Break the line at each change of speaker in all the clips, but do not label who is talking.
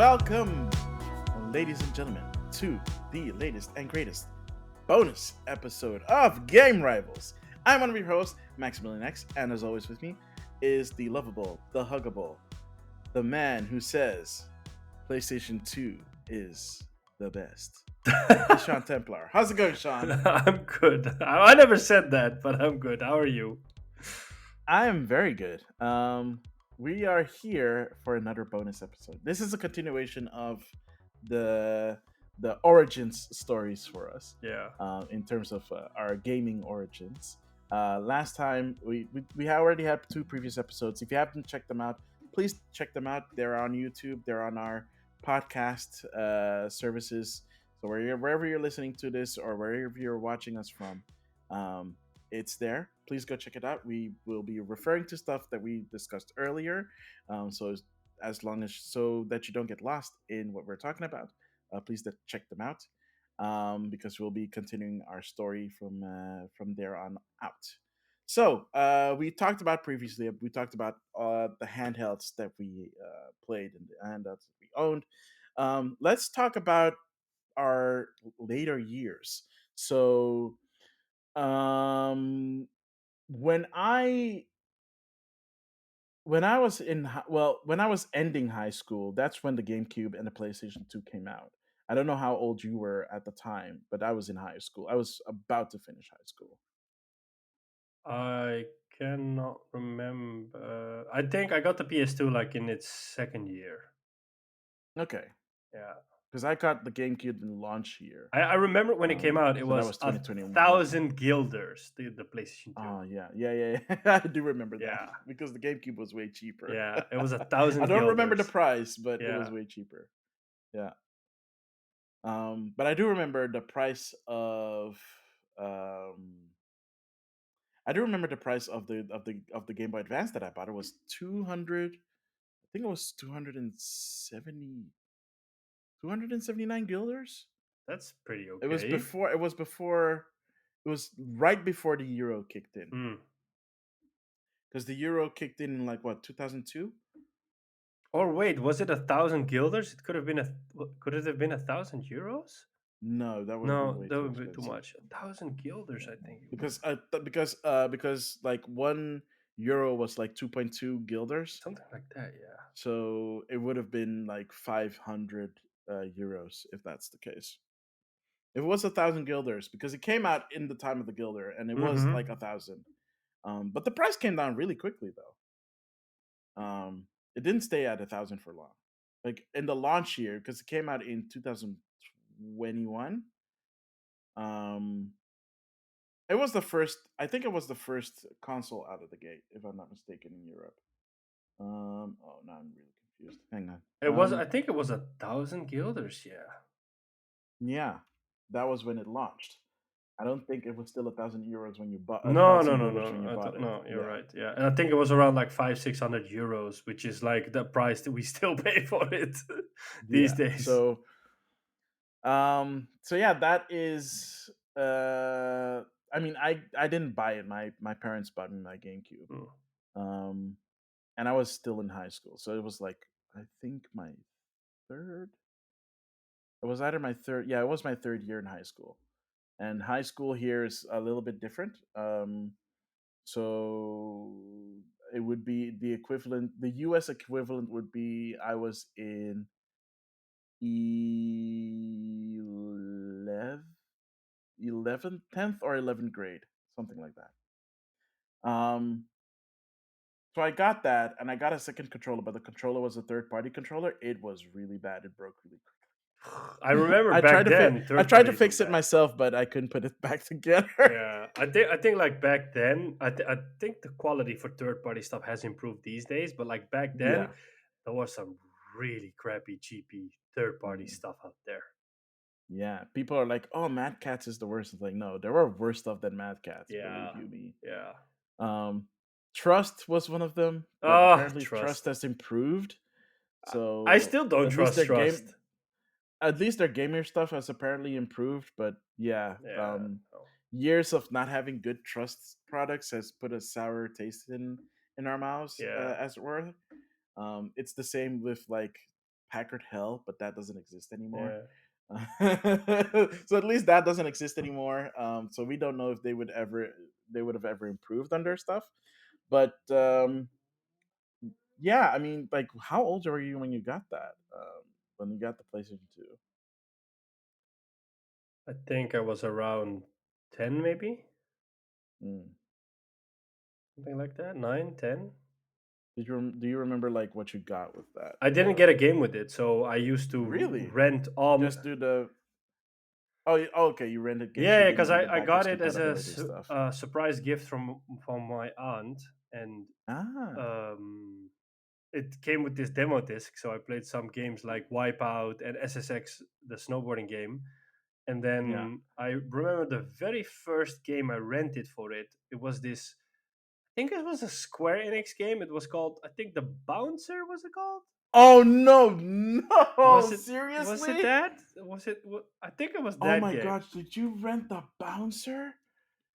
welcome, ladies and gentlemen, to the latest and greatest bonus episode of Game Rivals. I'm one of your hosts, Maximilian X, and as always with me is the lovable, the huggable, the man who says PlayStation 2 is the best. It's Sean Templar. How's it going, Sean?
I'm good. I never said that, but I'm good. How are you?
I am very good. We are here for another bonus episode. This is a continuation of the origins stories for us,
Yeah.
in terms of our gaming origins. Last time we already had two previous episodes. If you haven't checked them out, please check them out. They're on YouTube. They're on our podcast services. So wherever you're listening to this or wherever you're watching us from, it's there. Please go check it out. We will be referring to stuff that we discussed earlier. So as long as so that you don't get lost in what we're talking about, please check them out, because we'll be continuing our story from there on out. So we talked about previously. We talked about the handhelds that we played and the handhelds that we owned. Let's talk about our later years. So um, when I was when I was ending high school, that's when the GameCube and the PlayStation 2 came out. I don't know how old you were at the time, but I was in high school. I was about to finish high school.
I cannot remember. I think I got the PS2 like in its second year.
Okay,
Yeah.
because I got the GameCube in launch year.
I remember when it came out, it
So that
was
was
a
2021.
thousand guilders, the PlayStation 2.
Oh yeah. I do remember that
Yeah.
because the GameCube was way cheaper.
Yeah. It was a
I
thousand
don't remember the
guilders.
price, but it was
Yeah.
way cheaper. Yeah. But I do remember the price of um I do remember the price of the Game Boy Advance that I bought. It was 200. I think it was 279 guilders.
That's pretty
It was
okay.
before. It was before. It was right before the euro kicked in,
Hmm.
because the euro kicked in like what 2002.
Or wait, was it a thousand guilders? It could it have been 1,000 euros?
No, that would have been
No,
way
that
too
would be too
expensive.
much. 1,000 guilders, I think it was.
Because like 1 euro was like 2.2 guilders,
Something like that, yeah.
so it would have been like 500 euros if that's the case. If it was 1,000 guilders, because it came out in the time of the guilder, and it was
Mm-hmm.
like 1,000. But the price came down really quickly, though. It didn't stay at 1,000 for long. Like in the launch year, because it came out in 2021. Um, it was the first. I think it was the first console out of the gate, if I'm not mistaken, in Europe. Oh, now I'm really confused. Hang on.
I think it was 1,000 guilders, yeah.
Yeah, that was when it launched. I don't think it was still 1,000 euros when you bought a
No, no,
thousand
no,
guilders when
no.
you bought it.
No, you're
Yeah,
right. Yeah. And I think it was around like 600 euros, which is like the price that we still pay for it these
yeah.
days.
So yeah, that is. I mean, I didn't buy it. My parents bought me my GameCube.
Mm.
Um, and I was still in high school, so it was like I think my third. It was either my third. Yeah, it was my third year in high school, and high school here is a little bit different. So it would be the equivalent. The U.S. equivalent would be I was in 11th, 10th or 11th grade, something like that. Um, so I got that, and I got a second controller, but the controller was a third party controller. It was really bad. It broke really
I
quick.
remember back then,
I
third
tried to
parties were
fix it
bad.
myself, but I couldn't put it back together.
Yeah, I think like back then, I think the quality for third party stuff has improved these days, but like back then,
Yeah.
there was some really crappy, cheapy third party
Mm.
stuff out there.
Yeah. People are like, "Oh, Mad Cats is the worst." It's like, no, there were worse stuff than Mad Cats. Believe
Yeah,
you me.
yeah.
Um, Trust was one of them, but
Oh,
apparently Trust
trust.
has improved.
I
So
still don't
at least
trust
their
trust.
gamer stuff has apparently improved. But yeah,
Yeah, no.
years of not having good Trust products has put a sour taste in our mouths,
Yeah.
as it were. It's the same with like Packard Hell, but that doesn't exist anymore.
Yeah.
So at least that doesn't exist anymore. So we don't know if they would have ever improved on their stuff. But yeah, I mean, like, how old were you when you got that? When you got the PlayStation 2?
I think I was around 10, maybe
Mm.
something like that. 9, 10.
Do you remember like what you got with that?
I didn't get a game with it, so I used to
Really?
rent
Just do the oh, okay. You rented games. You
Yeah,
didn't
because
do the
I got
backwards
it as a
compatibility stuff.
surprise gift from my aunt, and
Ah,
um, it came with this demo disc. So I played some games like Wipeout and SSX, the snowboarding game. And
yeah.
then I remember the very first game I rented for it. It was this. I think it was a Square Enix game. It was called. I think the Bouncer was it called?
Oh no, no!
Was it? Was it
Seriously?
that? Was it? I think it was
Oh
that
my
game.
gosh! Did you rent the bouncer?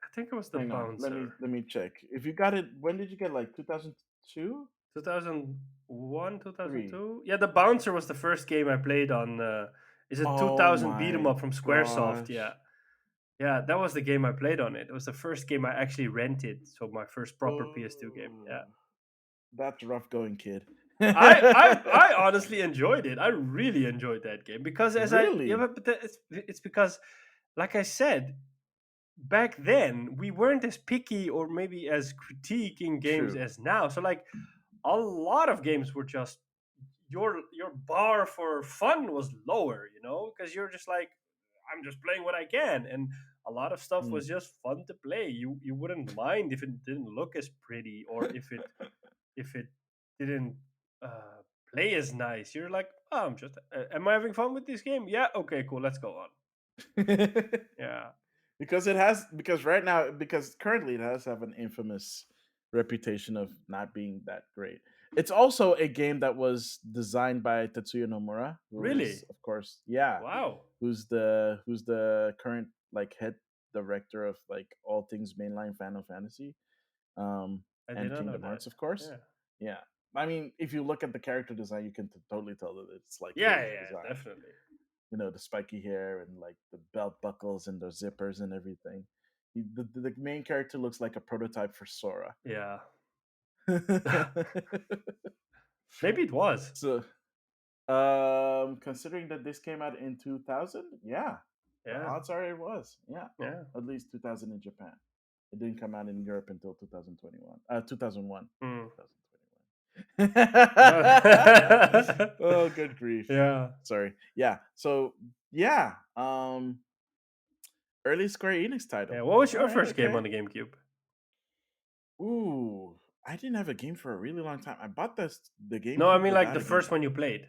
I think it was the
Hang on.
Bouncer.
Let me check. If you got it, when did you get? Like 2002,
2001,
three.
2002. Yeah, the Bouncer was the first game I played on. Is it
Oh
2000 beat 'em
my
up from Squaresoft? Yeah,
gosh!
yeah, that was the game I played on it. It was the first game I actually rented, so my first proper PS2 game. Yeah,
Oh, that's rough going, kid.
I honestly enjoyed it. I really enjoyed that game because as I yeah,
Really?
it's because like I said, back then we weren't as picky or maybe as critiquing games
True.
as now. So like a lot of games were just your bar for fun was lower, because you're just like, I'm just playing what I can, and a lot of stuff
Mm.
was just fun to play. You wouldn't mind if it didn't look as pretty or if it didn't play as nice. You're like, oh, I'm just am I having fun with this game? Yeah, okay, cool, let's go on. Yeah,
Because right now, because currently it has have an infamous reputation of not being that great. It's also a game that was designed by Tetsuya Nomura, who is,
really.
of course, yeah,
Wow,
who's the current like head director of like all things mainline Final Fantasy, um,
I did
and
not know
Kingdom
that.
Hearts, of course.
Yeah,
Yeah, I mean, if you look at the character design, you can totally tell that it's like
yeah,
his
yeah,
design.
definitely.
The spiky hair and like the belt buckles and the zippers and everything. The main character looks like a prototype for Sora.
Yeah. Maybe it was.
So, considering that this came out in 2000, yeah, the
Yeah,
odds are it was. Yeah,
yeah.
at least 2000 in Japan. It didn't come out in Europe until 2021. 2001.
Mm.
2021. Oh, good grief.
Yeah.
Sorry. Yeah. So, yeah. Early Square Enix
Yeah.
title.
What was
All
your
right.
first game
Okay.
on the GameCube?
Ooh, I didn't have a game for a really long time. I bought the
No, I
GameCube
mean like
without
the
a game.
first one you played.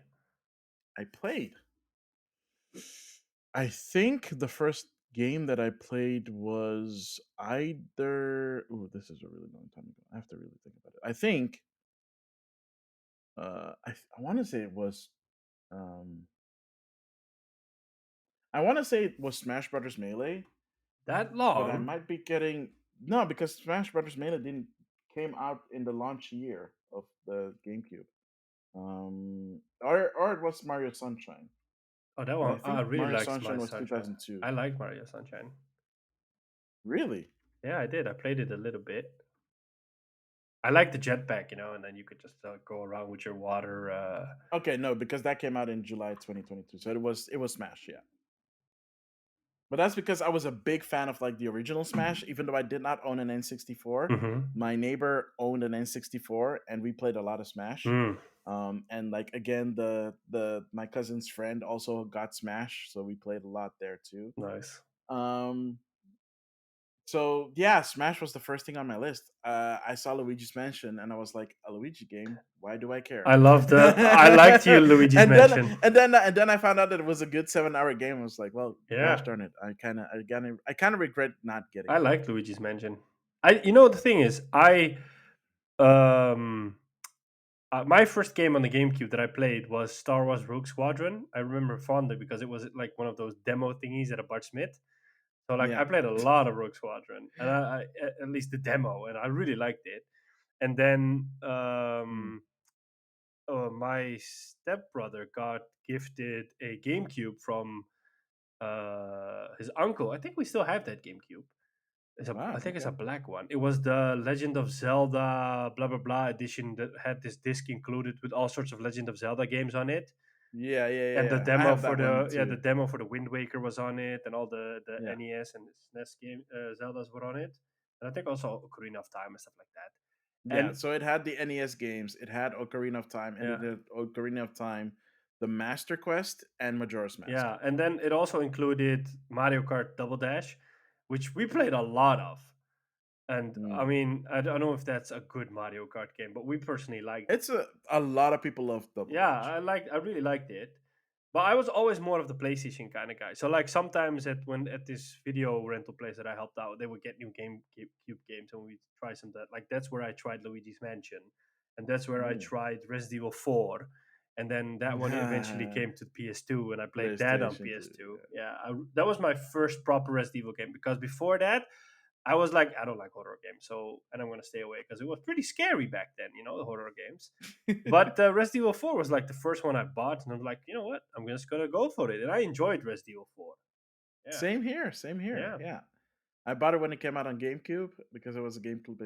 I played. I think the first game that I played was either. Ooh, this is a really long time ago. I have to really think about it. I think. I want to say it was. Um, I want to say it was Smash Brothers Melee,
That
but I
long?
might be getting no because Smash Brothers Melee didn't came out in the launch year of the GameCube. Or it was Mario Sunshine,
Oh, that
but I
one. I
think
really
Mario
liked
Sunshine
Mario
was
Sunshine.
2002.
I like Mario Sunshine.
Really?
Yeah, I did. I played it a little bit. I like the jetpack, and then you could just go around with your water.
Okay, no, because that came out in July 2022, so it was Smash, yeah. But that's because I was a big fan of like the original Smash, even though I did not own an N64.
Mm-hmm.
My neighbor owned an N64, and we played a lot of Smash.
Mm,
And like again, the my cousin's friend also got Smash, so we played a lot there too.
nice.
Um, So yeah, Smash was the first thing on my list. I saw Luigi's Mansion, and I was like, "A Luigi game? Why do I care?"
I liked you, Luigi's Mansion.
And then I found out that it was a good 7 hour game. I was like, "Well, gosh
Yeah,
darn it! I kind of regret not getting
I
it."
liked Luigi's Mansion. The thing is, um, my first game on the GameCube that I played was Star Wars Rogue Squadron. I remember fondly because it was like one of those demo thingies at a Bart Smith. So like I
Yeah.
played a lot of Rogue Squadron, and at least the demo, and I really liked it. And then
Mm.
my stepbrother got gifted a GameCube from his uncle. I think we still have that GameCube. I
Wow.
think it's a
Okay.
black one. It was the Legend of Zelda blah blah blah edition that had this disc included with all sorts of Legend of Zelda games on it.
Yeah. Yeah.
And the
Yeah. I
demo
have
for
that one
the
too.
demo for the Wind Waker was on it, and all the
Yeah.
NES and SNES game Zeldas were on it, and I think also Ocarina of Time and stuff like that.
Yeah.
And
So it had the NES games. It had Ocarina of Time, and
yeah,
it had Ocarina of Time, the Master Quest, and Majora's Mask.
yeah, and then it also included Mario Kart Double Dash, which we played a lot of. And I
Mm.
mean, I don't know if that's a good Mario Kart game, but we personally liked it.
It's a lot of people love Double
Yeah,
Dash.
I really liked it. But I was always more of the PlayStation kind of guy. So like sometimes at this video rental place that I helped out, they would get new GameCube games and we try some that. Like that's where I tried Luigi's Mansion, and that's where I
Ooh.
tried Resident Evil 4, and then that one eventually came to PS2, and I played that on
PlayStation 2.
PS2. Yeah, that was my first proper Resident Evil game because before that I was like, I don't like horror games, so and I'm gonna stay away because it was pretty scary back then, the horror games.
Yeah.
But Resident Evil 4 was like the first one I bought, and I'm like, you know what? I'm just gonna go for it, and I enjoyed Resident Evil 4. Yeah,
Same here. Same here.
yeah,
Yeah. I bought it when it came out on GameCube because it was a GameCube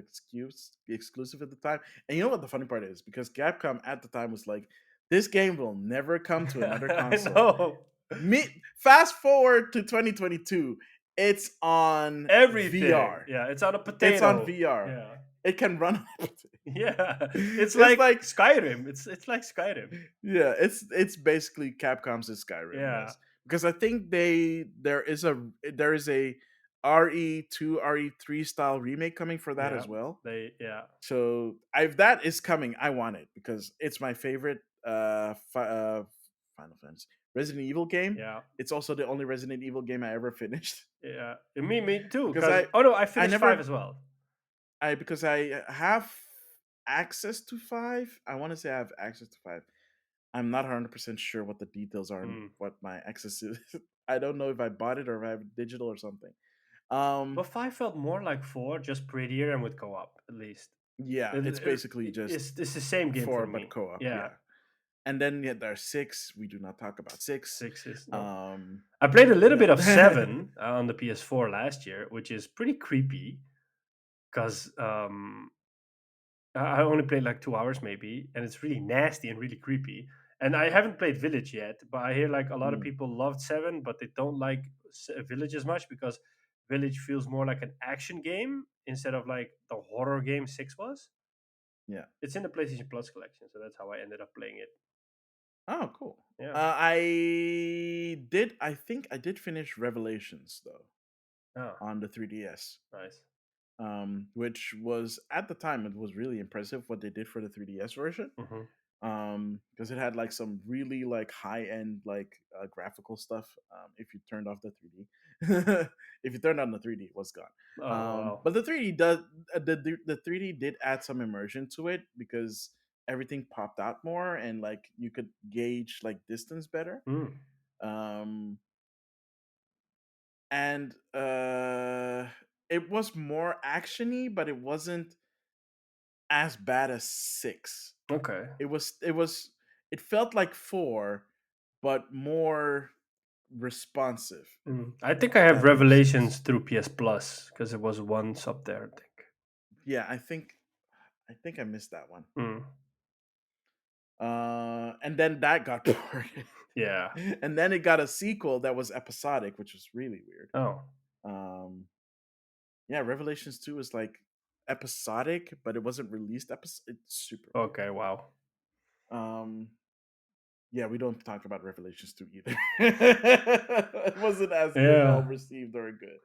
exclusive at the time. And you know what the funny part is? Because Capcom at the time was like, this game will never come to another
I
console.
know.
Fast forward to 2022, it's on
Everything.
VR.
Yeah, it's on a
It's on
potato.
VR.
Yeah,
It can run.
yeah. It's
It's
like
like
Skyrim. It's like Skyrim.
yeah, it's basically Capcom's Skyrim,
Yeah,
yes. Because I think there is a RE2 RE3 style remake coming for that
yeah.
as well.
Yeah,
So if that is coming, I want it because it's my favorite Final Fantasy Resident Evil game.
yeah,
It's also the only Resident Evil game I ever finished
yeah. And me too.
because
Cause oh no, I
I
finished five
never
as well.
I because I have access to 5. I want to say I have access to 5. I'm not 100% sure what the details are and
Mm.
what my access is. I don't know if I bought it or if I have it digital or something.
But five felt more like four, just prettier and with co-op at least.
Yeah,
It,
it's
it,
basically just
it's the same game for
4 but
me.
co-op,
Yeah,
yeah. And then yeah, there's 6. We do not talk about 6.
six is no.
Um
I played a little bit
no.
of seven on the PS4 last year, which is pretty creepy because I only played like 2 hours maybe, and it's really nasty and really creepy. And I haven't played Village yet, but I hear like a lot of
Mm,
people loved Seven, but they don't like Village as much because Village feels more like an action game instead of like the horror game Six was.
yeah.
It's in the PlayStation Plus collection, so that's how I ended up playing it.
Oh, cool.
Yeah.
I think I did finish Revelations though
Oh,
on the 3DS.
nice.
Which was at the time it was really impressive what they did for the 3DS version.
Hmm.
Because it had like some really like high end like graphical stuff. If you turned off the 3D, if you turned on the 3D, it was gone.
Oh wow.
But the 3D does the 3D did add some immersion to it because everything popped out more and like you could gauge like distance better.
Mm.
Um, and it was more actiony, but it wasn't as bad as 6.
Okay.
It felt like 4 but more responsive
Mm. I think I have
than
Revelations
6.
through PS Plus because it was once up there. I think.
Yeah, I think I missed that one.
Mm.
And then that got ported.
Yeah.
And then it got a sequel that was episodic, which was really weird.
Oh.
Um yeah, Revelations 2 is like episodic, but it wasn't released it's super weird.
Okay. Wow.
Um yeah, we don't talk about Revelations 2 either. It wasn't as well
Yeah.
received or good.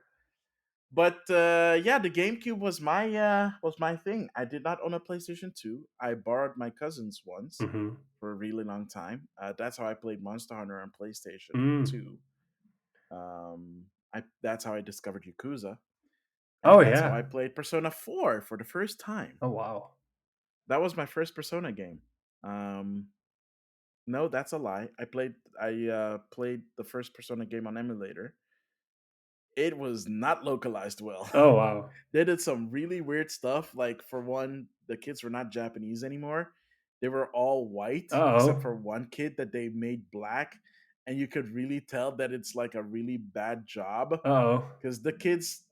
But yeah, the GameCube was my thing. I did not own a PlayStation 2. I borrowed my cousin's once
Hmm.
for a really long time. That's how I played Monster Hunter on PlayStation
Mm.
2. That's how I discovered Yakuza,
Oh
and that's how I
yeah.
played Persona 4 for the first time.
Oh wow.
That was my first Persona game. Um, no, that's a lie. I played the first Persona game on emulator. It was not localized well.
Oh wow.
They did some really weird stuff. Like for one, the kids were not Japanese anymore, They were all white except
Oh.
for one kid that they made black, and you could really tell that it's like a really bad job
Oh.
because the kid's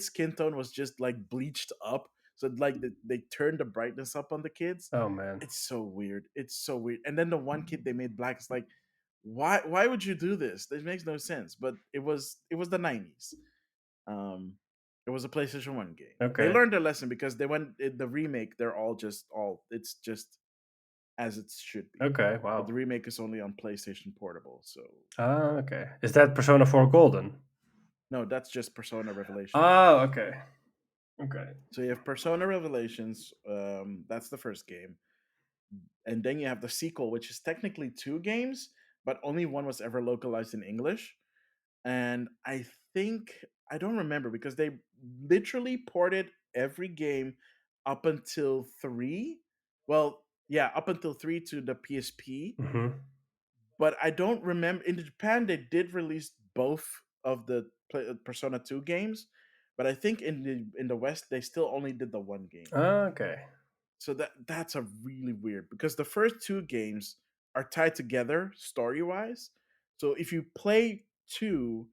skin tone was just like bleached up, so like they turned the brightness up on the kids.
Oh man.
It's so weird. It's so weird. And then the one kid they made black is like, why would you do this? This makes no sense. But it was the 90s. um it was a PlayStation 1 game. They
Okay.
learned their lesson because they went in the remake. They're all it's just as it should be.
Okay.
But the
Wow.
remake is only on PlayStation Portable. So
Ah, okay. Is that Persona 4 Golden?
no, that's just Persona Revelations.
Oh, okay. Okay.
So you have Persona Revelations. That's the first game, and then you have the sequel, which is technically two games, but only one was ever localized in English. And I think I don't remember because they literally ported every game up until three. Well, yeah, up until three to the PSP.
Hmm.
But I don't remember in Japan they did release both of the Persona 2 games, but I think in the West they still only did the one game.
Okay.
So that's a really weird because the first two games are tied together story-wise. So if you play 2,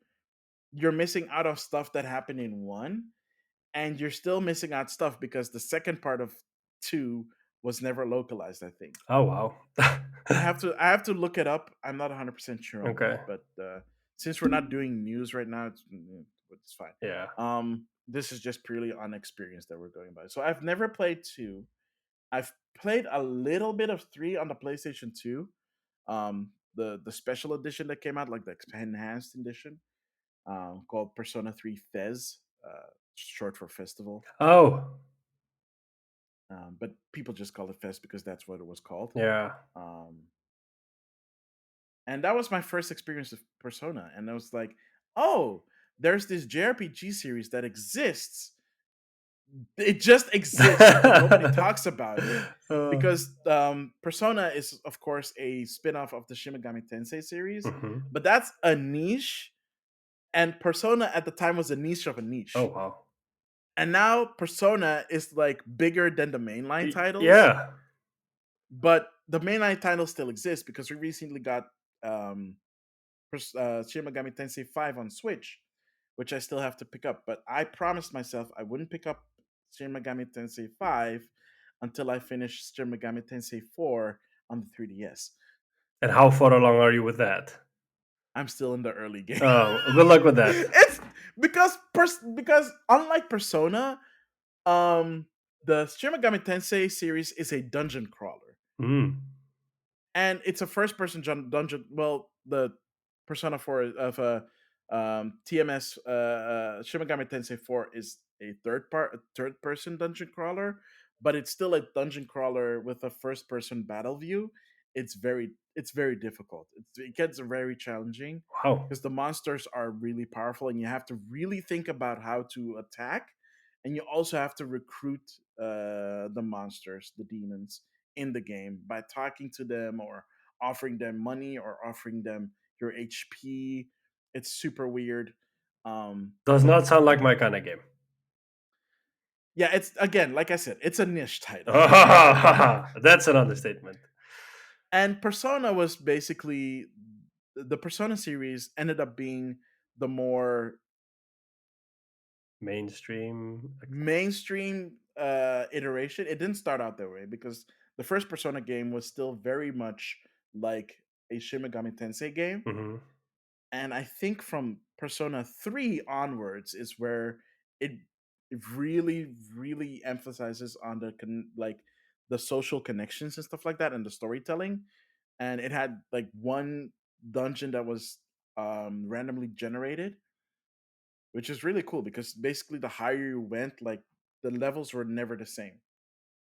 you're missing out of stuff that happened in 1, and you're still missing out stuff because the second part of 2 was never localized, I think.
Oh wow.
I have to look it up. I'm not 100% sure on that,
Okay.
but since we're not doing news right now, it's fine.
Yeah.
This is just purely on experience that we're going by. So I've never played 2. I've played a little bit of 3 on the PlayStation 2. The special edition that came out, like the enhanced edition, called Persona 3 Fez, short for festival.
Oh.
But people just call it Fez because that's what it was called.
Yeah.
Um, and that was my first experience of Persona, and I was like, oh, there's this JRPG series that exists. It just exists, but nobody talks about it
uh,
because Persona is, of course, a spin-off of the Shin Megami Tensei series,
mhm.
but that's a niche, and Persona at the time was a niche of a
Oh
niche.
wow.
And now Persona is like bigger than the mainline titles,
Yeah.
but the mainline titles still exist because we recently got um, Shin Megami Tensei 5 on Switch, which I still have to pick up. But I promised myself I wouldn't pick up Shin Megami Tensei 5 until I finish Shin Megami Tensei 4 on the 3DS.
And how far along are you with that?
I'm still in the early game.
Oh, good luck with that.
It's because unlike Persona, um, the Shin Megami Tensei series is a dungeon crawler,
Mm.
and it's a first-person dungeon. Well, the Persona 4 of TMS Shin Megami Tensei 4 is a third-person dungeon crawler, but it's still a dungeon crawler with a first-person battle view. It's very difficult. It gets very challenging
Wow.
because the monsters are really powerful, and you have to really think about how to attack, and you also have to recruit the monsters, the demons in the game by talking to them or offering them money or offering them your HP. It's super weird.
Does
But
not sound like my kind of game.
yeah, it's again, like I said, it's a niche title.
That's an understatement.
And Persona was basically the Persona series ended up being the more
Mainstream.
mainstream iteration. It didn't start out that way because the first Persona game was still very much like a Shin Megami Tensei game.
Mhm.
And I think from Persona 3 onwards is where it it really emphasizes on like the social connections and stuff like that and the storytelling. And it had like one dungeon that was randomly generated, which is really cool because basically the higher you went, like the levels were never the same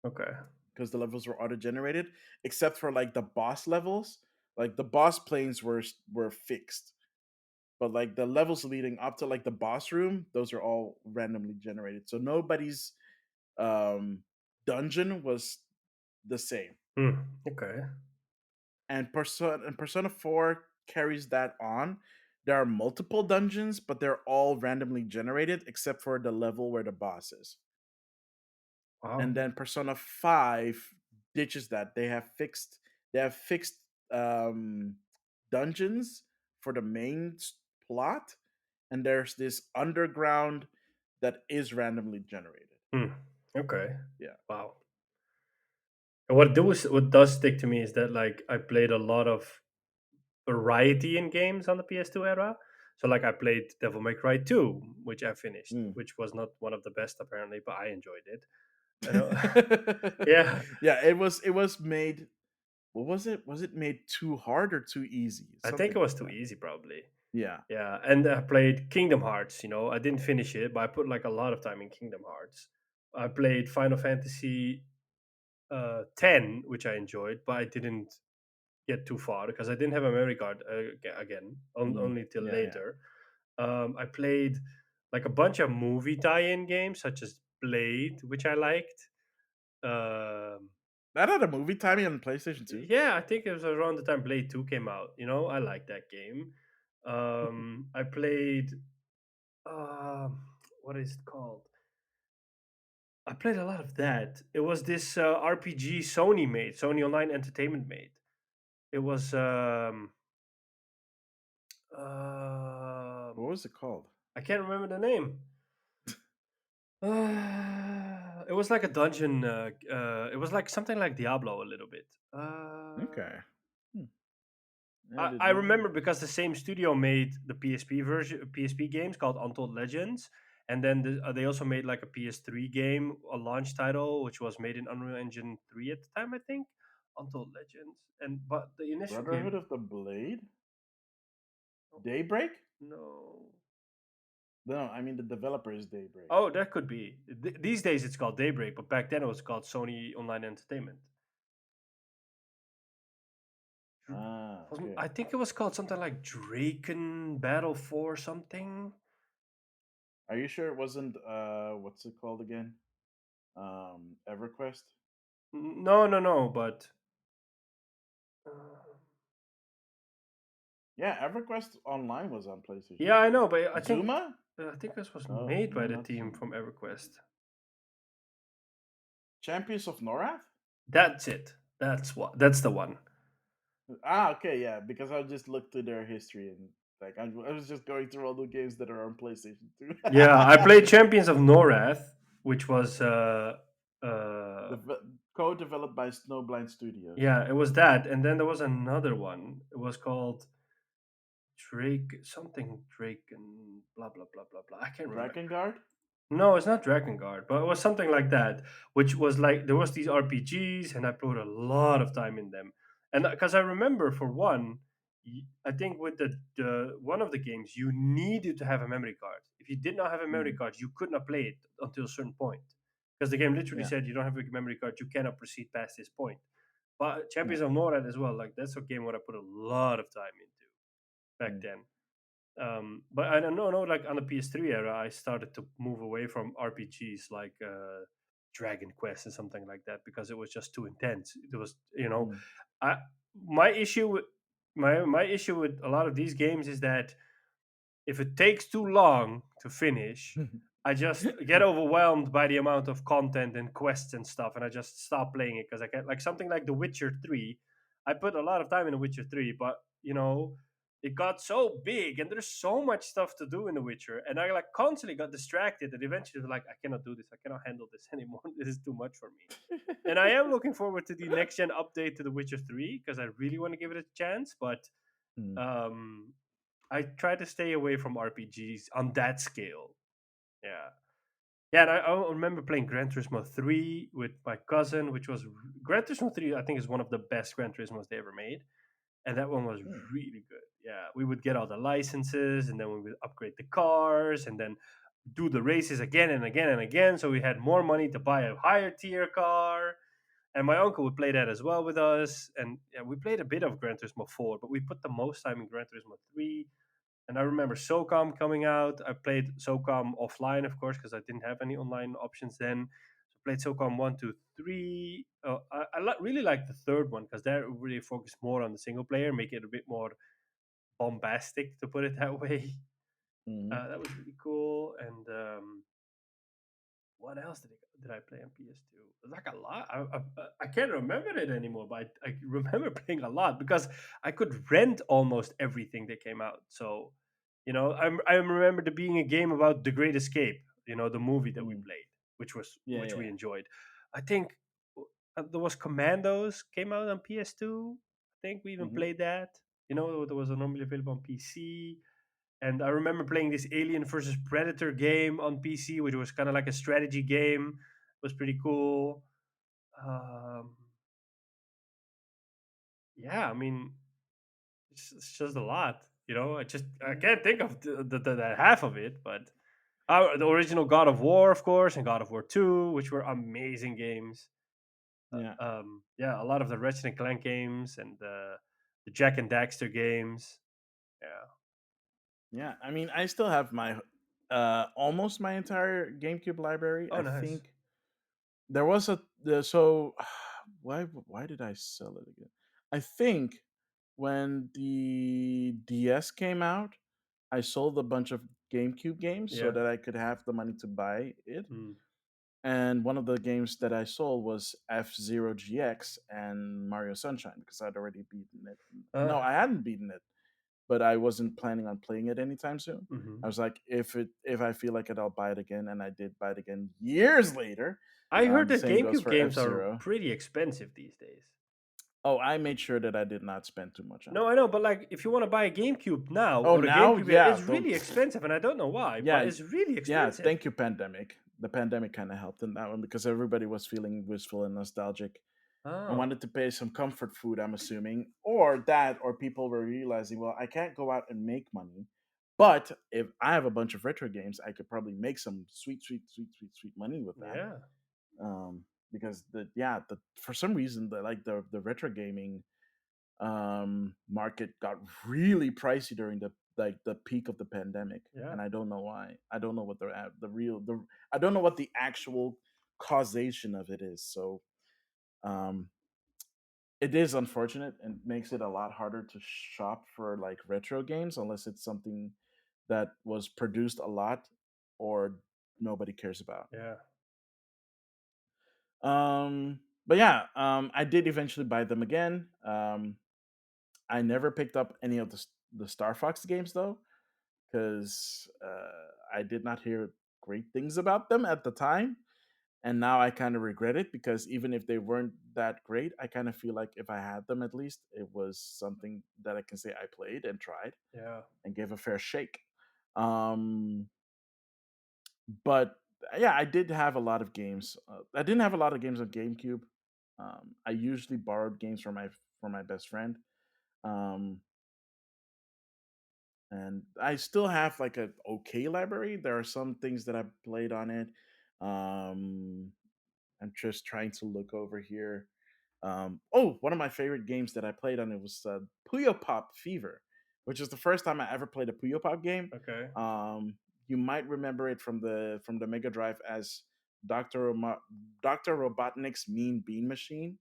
Okay.
because the levels were auto generated, except for like the boss levels. Like the boss planes were fixed, but like the levels leading up to like the boss room, those are all randomly generated. So nobody's um dungeon was the same.
Okay.
And Persona 4 carries that on. There are multiple dungeons, but they're all randomly generated except for the level where the boss is. And
Wow.
then Persona 5 ditches that. They have fixed um, dungeons for the main plot, and there's this underground that is randomly generated.
Hmm. Okay.
Yeah.
Wow. And what does stick to me is that like I played a lot of variety in games on the PS2 era. So like I played Devil May Cry 2, which I finished,
Mm.
which was not one of the best apparently, but I enjoyed it. I know. Yeah,
Yeah, it was made. What was it? Was it made too hard or too easy?
I think it
Something
was
like
too
that.
easy probably.
Yeah.
Yeah, and I played Kingdom Hearts. I didn't finish it, but I put like a lot of time in Kingdom Hearts. I played Final Fantasy 10, which I enjoyed, but I didn't get too far because I didn't have a memory card again,
Mm.
only till
Yeah, yeah.
later. I played like a bunch of movie tie-in games such as Blade, which I liked. Um,
That had a movie timing on PlayStation 2.
yeah, I think it was around the time Blade 2 came out. I liked that game. I played what is it called? I played a lot of that. It was this RPG Sony Online Entertainment made. It was
What
um
was it called?
I can't remember the name. It was like a dungeon. It was like something like Diablo a little bit.
Okay. Hmm. I did
I
not know
remember
that.
because the same studio made the PSP version, PSP games called Untold Legends, and then they also made like a PS3 game, a launch title, which was made in Unreal Engine 3 at the time, I think. Untold Legends, and but the initial
Brotherhood
game,
of the Blade?
no,
Daybreak?
no.
No, I mean the developer is Daybreak.
Oh, that could be. These days it's called Daybreak, but back then it was called Sony Online Entertainment.
Ah, okay.
I think it was called something like Draken Battle 4 something.
Are you sure it wasn't what's it called again? EverQuest?
No, no, no, but uh,
Yeah, EverQuest Online was on PlayStation
yeah, I
2.
know, but
Zuma?
I think this was
Oh,
made by
no,
the
not
team from
Zuma.
EverQuest.
Champions of Norath?
That's it. That's the one.
Ah, okay, yeah, because I just looked to their history and like I was just going through all the games that are on PlayStation 2.
Yeah, I played Champions of Norath, which was
Co-developed by Snowblind Studios.
yeah, it was that, and then there was another one. It was called Drake and blah blah blah blah blah. I can't remember.
Drakengard?
No, it's not Drakengard, but it was something like that, which was like there was these RPGs, and I put a lot of time in them, and because I remember for one, I think with the one of the games you needed to have a memory card. If you did not have a memory
Mm,
card, you could not play it until a certain point, because the game literally
yeah,
said you don't have a memory card, you cannot proceed past this point. But
yeah.
Champions of Norad as well, like that's a game where I put a lot of time into back
Mm,
then. But I don't know, like on the PS3 era, I started to move away from RPGs like Dragon Quest and something like that because it was just too intense. It was,
mm.
I my issue with my issue with a lot of these games is that if it takes too long to finish, I just get overwhelmed by the amount of content and quests and stuff, and I just stop playing it because I can't. Like something like The Witcher 3, I put a lot of time in The Witcher 3, but it got so big and there's so much stuff to do in The Witcher, and I like constantly got distracted, and eventually like I cannot do this, I cannot handle this anymore. This is too much for me. And I am looking forward to the next gen update to The Witcher 3 because I really want to give it a chance, but
Mm,
um I try to stay away from RPGs on that scale. Yeah. Yeah, and I remember playing Gran Turismo 3 with my cousin, which was Gran Turismo 3, I think, is one of the best Gran Turismos they ever made. And that one was
mm,
really good. Yeah, we would get all the licenses and then we would upgrade the cars and then do the races again and again and again. So we had more money to buy a higher tier car. And my uncle would play that as well with us. And yeah, we played a bit of Gran Turismo 4, but we put the most time in Gran Turismo 3. And I remember SOCOM coming out. I played SOCOM offline, of course, because I didn't have any online options then. So I played SOCOM 1, 2, 3. Really like the third one because that really focused more on the single player, make it a bit more bombastic, to put it that way.
mhm.
That was really cool. And what else did I play on PS2? Like a lot. I can't remember it anymore, but I remember playing a lot because I could rent almost everything that came out. So, I remember there being a game about the Great Escape. The movie that we
Mm.
played,
Yeah,
which we
yeah.
enjoyed. I think there was Commandos came out on PS2. I think we even
Hmm.
played that. There was normally available on PC. And I remember playing this Alien versus Predator game on PC, which was kind of like a strategy game. It was pretty cool. Um, yeah, I mean, it's just a lot. I
Hmm.
can't think of the half of it, but the original God of War, of course, and God of War 2, which were amazing games.
Yeah.
Yeah, a lot of the Ratchet and Clank games and the Jack and Daxter games. Yeah.
Yeah. I mean, I still have my almost my entire GameCube library.
Oh,
I
nice.
think there was so why did I sell it again? I think when the DS came out, I sold a bunch of GameCube games so
Yeah.
that I could have the money to buy it.
Mm.
And one of the games that I sold was F Zero GX and Mario Sunshine because I'd already beaten it.
Uh,
No, I hadn't beaten it, but I wasn't planning on playing it anytime soon.
mhm.
I was like, if I feel like it, I'll buy it again, and I did buy it again years later.
I heard
The
that
same goes
GameCube
for F
games are
Zero.
pretty expensive these days.
Oh, I made sure that I did not spend too much on
No,
it.
I know, but like if you want to buy a GameCube now
Oh,
or a
now,
GameCube, yeah,
yeah,
it's
don't.
really expensive, and I don't know why, but
Yeah,
it's really
yeah.
expensive.
Thank you, pandemic. The pandemic kind of helped in that one because everybody was feeling wistful and nostalgic and
Oh,
wanted to pay some comfort food, I'm assuming, or that, or people were realizing, well, I can't go out and make money, but if I have a bunch of retro games, I could probably make some sweet, sweet, sweet, sweet, sweet money with that.
yeah,
Because the for some reason the retro gaming market got really pricey during the peak of the pandemic,
yeah,
and I don't know why. I don't know what the real the I don't know what the actual causation of it is. So um it is unfortunate and makes it a lot harder to shop for like retro games unless it's something that was produced a lot or nobody cares about.
yeah.
But yeah, I did eventually buy them again. I never picked up any of the Star Fox games though, because I did not hear great things about them at the time. And now I kind of regret it because even if they weren't that great, I kind of feel like if I had them at least, it was something that I can say I played and tried
Yeah,
and gave a fair shake. Um, but yeah, I did have a lot of games. I didn't have a lot of games on GameCube. I usually borrowed games from my best friend, um, and I still have like a okay library. There are some things that I've played on it. Um, I'm just trying to look over here. One of my favorite games that I played on it was Puyo Pop Fever, which is the first time I ever played a Puyo Pop game.
okay.
Um, you might remember it from the Mega Drive as Doctor Robotnik's Mean Bean Machine,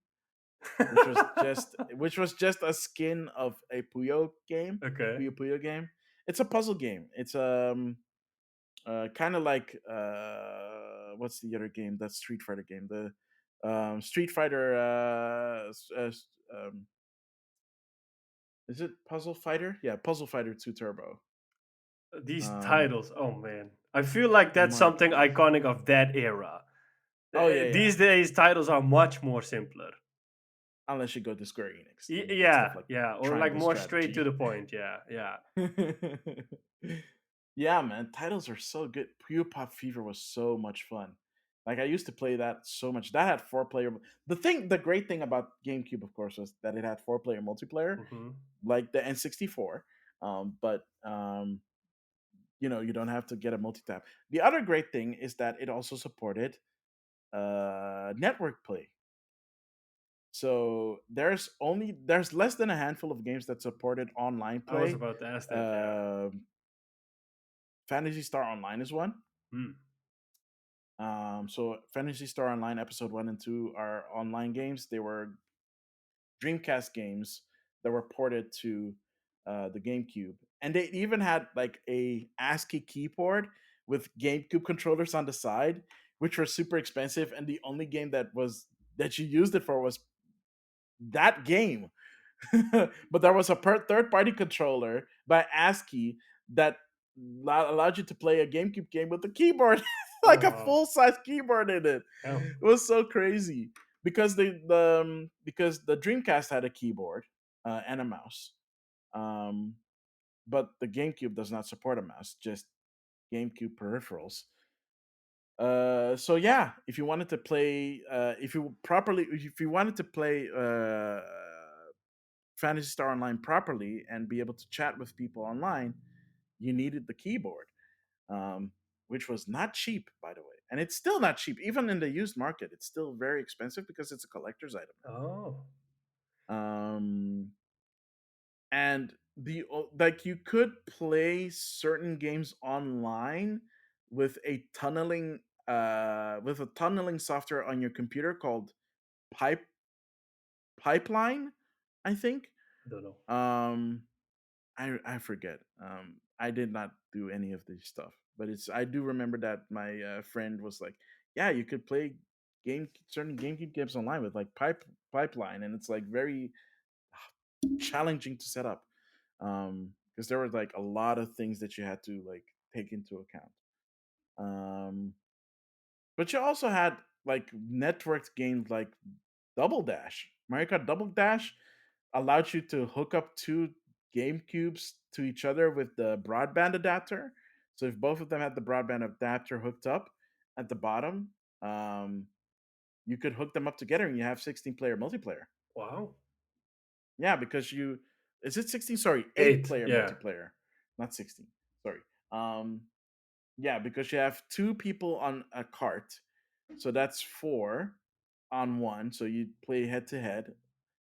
which was just a skin of a Puyo game,
Okay.
Puyo Puyo game. It's a puzzle game. It's kind of like what's the other game? That Street Fighter game. The Street Fighter. Is it Puzzle Fighter? Yeah, Puzzle Fighter 2 Turbo.
These
Um,
titles, oh man, I feel like that's
my
something iconic of that era.
oh yeah, yeah.
These days, titles are much more simpler.
Unless you go to Square Enix, then you get
Yeah,
stuff like
yeah, or like
Triangle
more straight to
Strategy.
the point. Yeah, yeah,
Yeah, man, titles are so good. Puyo Pop Fever was so much fun. Like I used to play that so much. That had 4 player. The great thing about GameCube, of course, was that it had 4 player multiplayer,
hmm,
like the N64. But you don't have to get a multi tap. The other great thing is that it also supported network play. So there's less than a handful of games that supported online
I was
play.
about to ask that. Yeah.
Um Fantasy Star Online is one.
Hmm.
So Fantasy Star Online Episode 1 and 2 are online games. They were Dreamcast games that were ported to the GameCube, and they even had like a ASCII keyboard with GameCube controllers on the side, which were super expensive, and the only game that you used it for was that game. But there was a third party controller by ASCII that allowed you to play a GameCube game with a keyboard, like a
Oh,
full size keyboard in it.
yeah.
It was so crazy because because the Dreamcast had a keyboard and a mouse, um, but the GameCube does not support a mouse, just GameCube peripherals. So yeah, if you wanted to play, if you wanted to play Fantasy Star Online properly and be able to chat with people online, you needed the keyboard, um, which was not cheap, by the way. And it's still not cheap. Even in the used market, it's still very expensive because it's a collector's item
Oh,
now. And like you could play certain games online with a tunneling software on your computer called Pipe Pipeline, I think.
I don't know.
Um, I forget. I did not do any of this stuff, but it's I do remember that my friend was like, "Yeah, you could play certain GameCube games online with like pipeline, and it's like very challenging to set up, because there were like a lot of things that you had to like take into account. Um, but you also had like networked games like Double Dash. Mario Kart Double Dash allowed you to hook up two GameCubes to each other with the broadband adapter. So if both of them had the broadband adapter hooked up at the bottom, um, you could hook them up together and you have 16-player multiplayer.
Wow.
Yeah, because you is it 16? Sorry, 8
Eight.
player
Yeah.
multiplayer, not 16. Sorry. Um, yeah, because you have two people on a cart, so that's four on one. So you play head to head,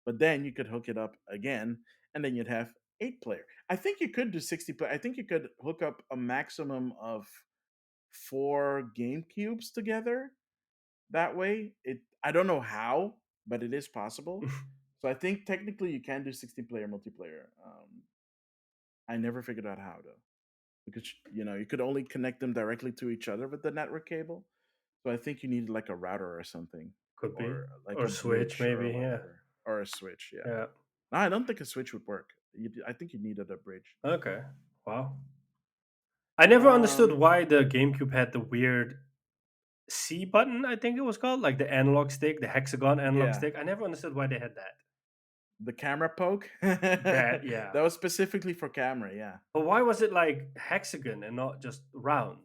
but then you could hook it up again, and then you'd have 8 player. I think you could do 60 play. I think you could hook up a maximum of four Game Cubes together that way. It I don't know how, but it is possible. So I think technically you can do 16-player multiplayer. I never figured out how though, because you could only connect them directly to each other with the network cable. So I think you needed like a router or something,
Could be.
or like
Or
a
Switch,
bridge or
maybe. Yeah.
whatever, or a switch. Yeah.
Yeah.
No, I don't think a switch would work. I think you needed a bridge.
Okay. Wow. I never understood
Um,
why the GameCube had the weird C button, I think it was called, like the analog stick, the hexagon analog
yeah,
stick. I never understood why they had that.
the camera poke.
That,
That
yeah.
was specifically for camera. Yeah.
But why was it like hexagon and not just round?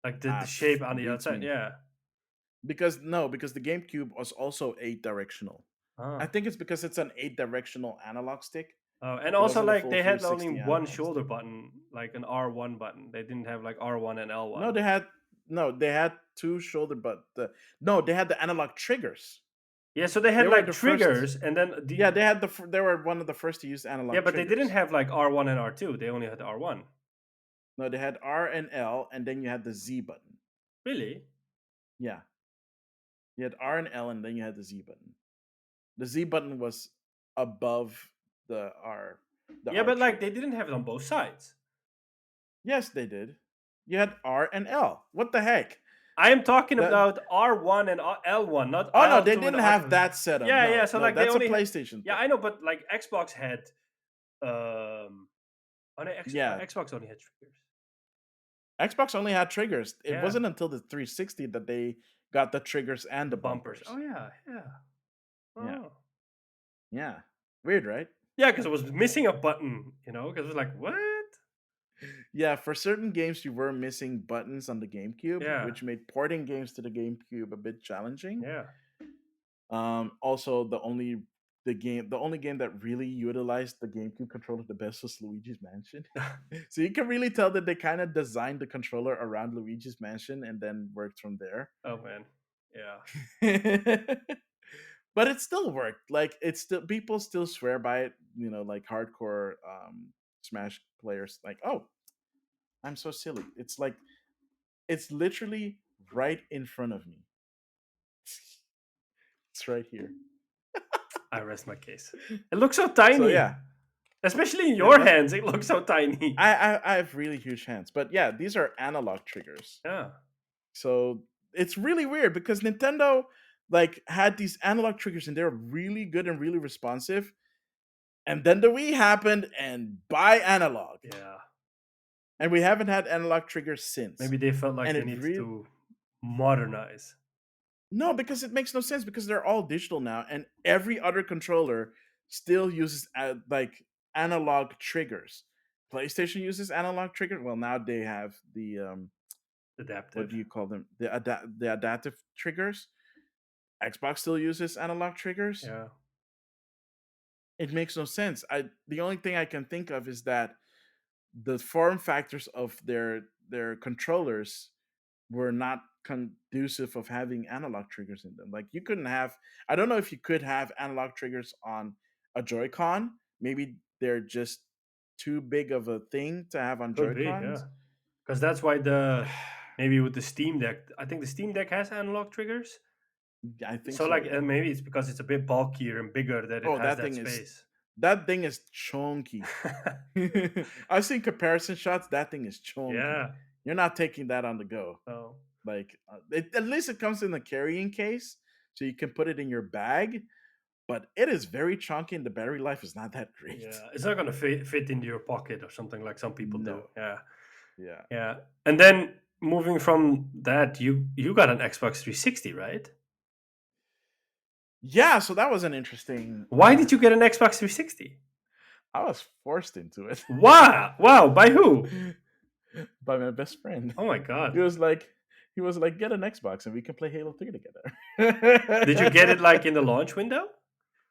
Like the shape on the
Beats
outside,
me.
yeah.
Because no, because the GameCube was also 8 directional. I
Ah.
think it's because it's an 8 directional analog stick.
Oh, and
It
also
wasn't a
like
full
they had only
360
one
analog
shoulder
stick.
button, like an R1 button. They didn't have like R1 and
No,
L1.
they had no, they had two shoulder, but no, they had the analog triggers.
Yeah, so they
They
had
were
like
the first.
triggers, and then
Yeah, they were one of the first to use
yeah,
analog
but they didn't
triggers.
have like R1 and R2. They only had R1.
No, they had R and L, and then you had the Z button.
Really?
Yeah, you had R and L, and then you had the Z button. The Z button was above the R, the
Yeah,
R
but like they
trigger.
didn't have it on both sides.
Yes, they did. You had R and L. What the heck?
I am talking
That
about R1 and L1, not
Oh no, they
L2 and
didn't have
R2.
that set up.
Yeah, yeah.
No,
So
no,
like they
that's a
only,
PlayStation
yeah,
thing.
I know, but like Xbox had, oh, no,
Yeah,
Xbox only had triggers.
Xbox only had triggers. It
Yeah,
wasn't until the 360 that they got the triggers and
the
the
bumpers.
bumpers.
Oh yeah, yeah.
Yeah,
Oh,
yeah. Weird, right?
yeah, because it was missing a button, because it was like what?
Yeah, for certain games you were missing buttons on the GameCube,
Yeah,
which made porting games to the GameCube a bit challenging.
yeah.
Also, the only game that really utilized the GameCube controller the best was Luigi's Mansion. So you can really tell that they kind of designed the controller around Luigi's Mansion and then worked from there.
Oh man, yeah.
But it still worked. Like it's still people still swear by it. Like hardcore Smash players. Like, oh, I'm so silly. It's like it's literally right in front of me. It's right here.
I rest my case. It looks so
So
tiny,
yeah,
especially in
yeah.
your
What?
hands. It looks so tiny.
I have really huge hands, but yeah, these are analog triggers.
Yeah.
So it's really weird because Nintendo like had these analog triggers and they're really good and really responsive. And then the Wii happened and buy analog.
Yeah.
And we haven't had analog triggers since.
Maybe they felt like
And
they
it
need
really
to modernize.
no, because it makes no sense because they're all digital now, and every other controller still uses like analog triggers. PlayStation uses analog triggers. Well, now they have the what
Adaptive.
do you call them? The adaptive triggers. Xbox still uses analog triggers.
Yeah.
It makes no sense. The only thing I can think of is that the form factors of their controllers were not conducive of having analog triggers in them. Like you couldn't have I don't know if you could have analog triggers on a Joy-Con. Maybe they're just too big of a thing to have on
Could be, yeah.
Joy-Cons.
Because that's why the maybe with the Steam Deck, I think the Steam Deck has analog triggers.
I think
So
so,
like
yeah.
maybe it's because it's a bit bulkier and bigger that it
Oh,
has that space.
that thing is chunky. I've seen comparison shots. That thing is chunky.
Yeah.
You're not taking that on the go.
So
Like at least it comes in a carrying case, so you can put it in your bag. But it is very chunky, and the battery life is not that great.
yeah, it's not gonna fit into your pocket or something like some people do.
No.
Yeah.
Yeah.
Yeah. And then moving from that, you got an Xbox 360, right?
Yeah, so that was an interesting
Why did you get an Xbox 360?
I was forced into it
Wow. Wow. By who?
by my best friend.
Oh my
He
god.
was like he was like, get an Xbox and we can play Halo 3
Did you get
together.
it like in the launch window?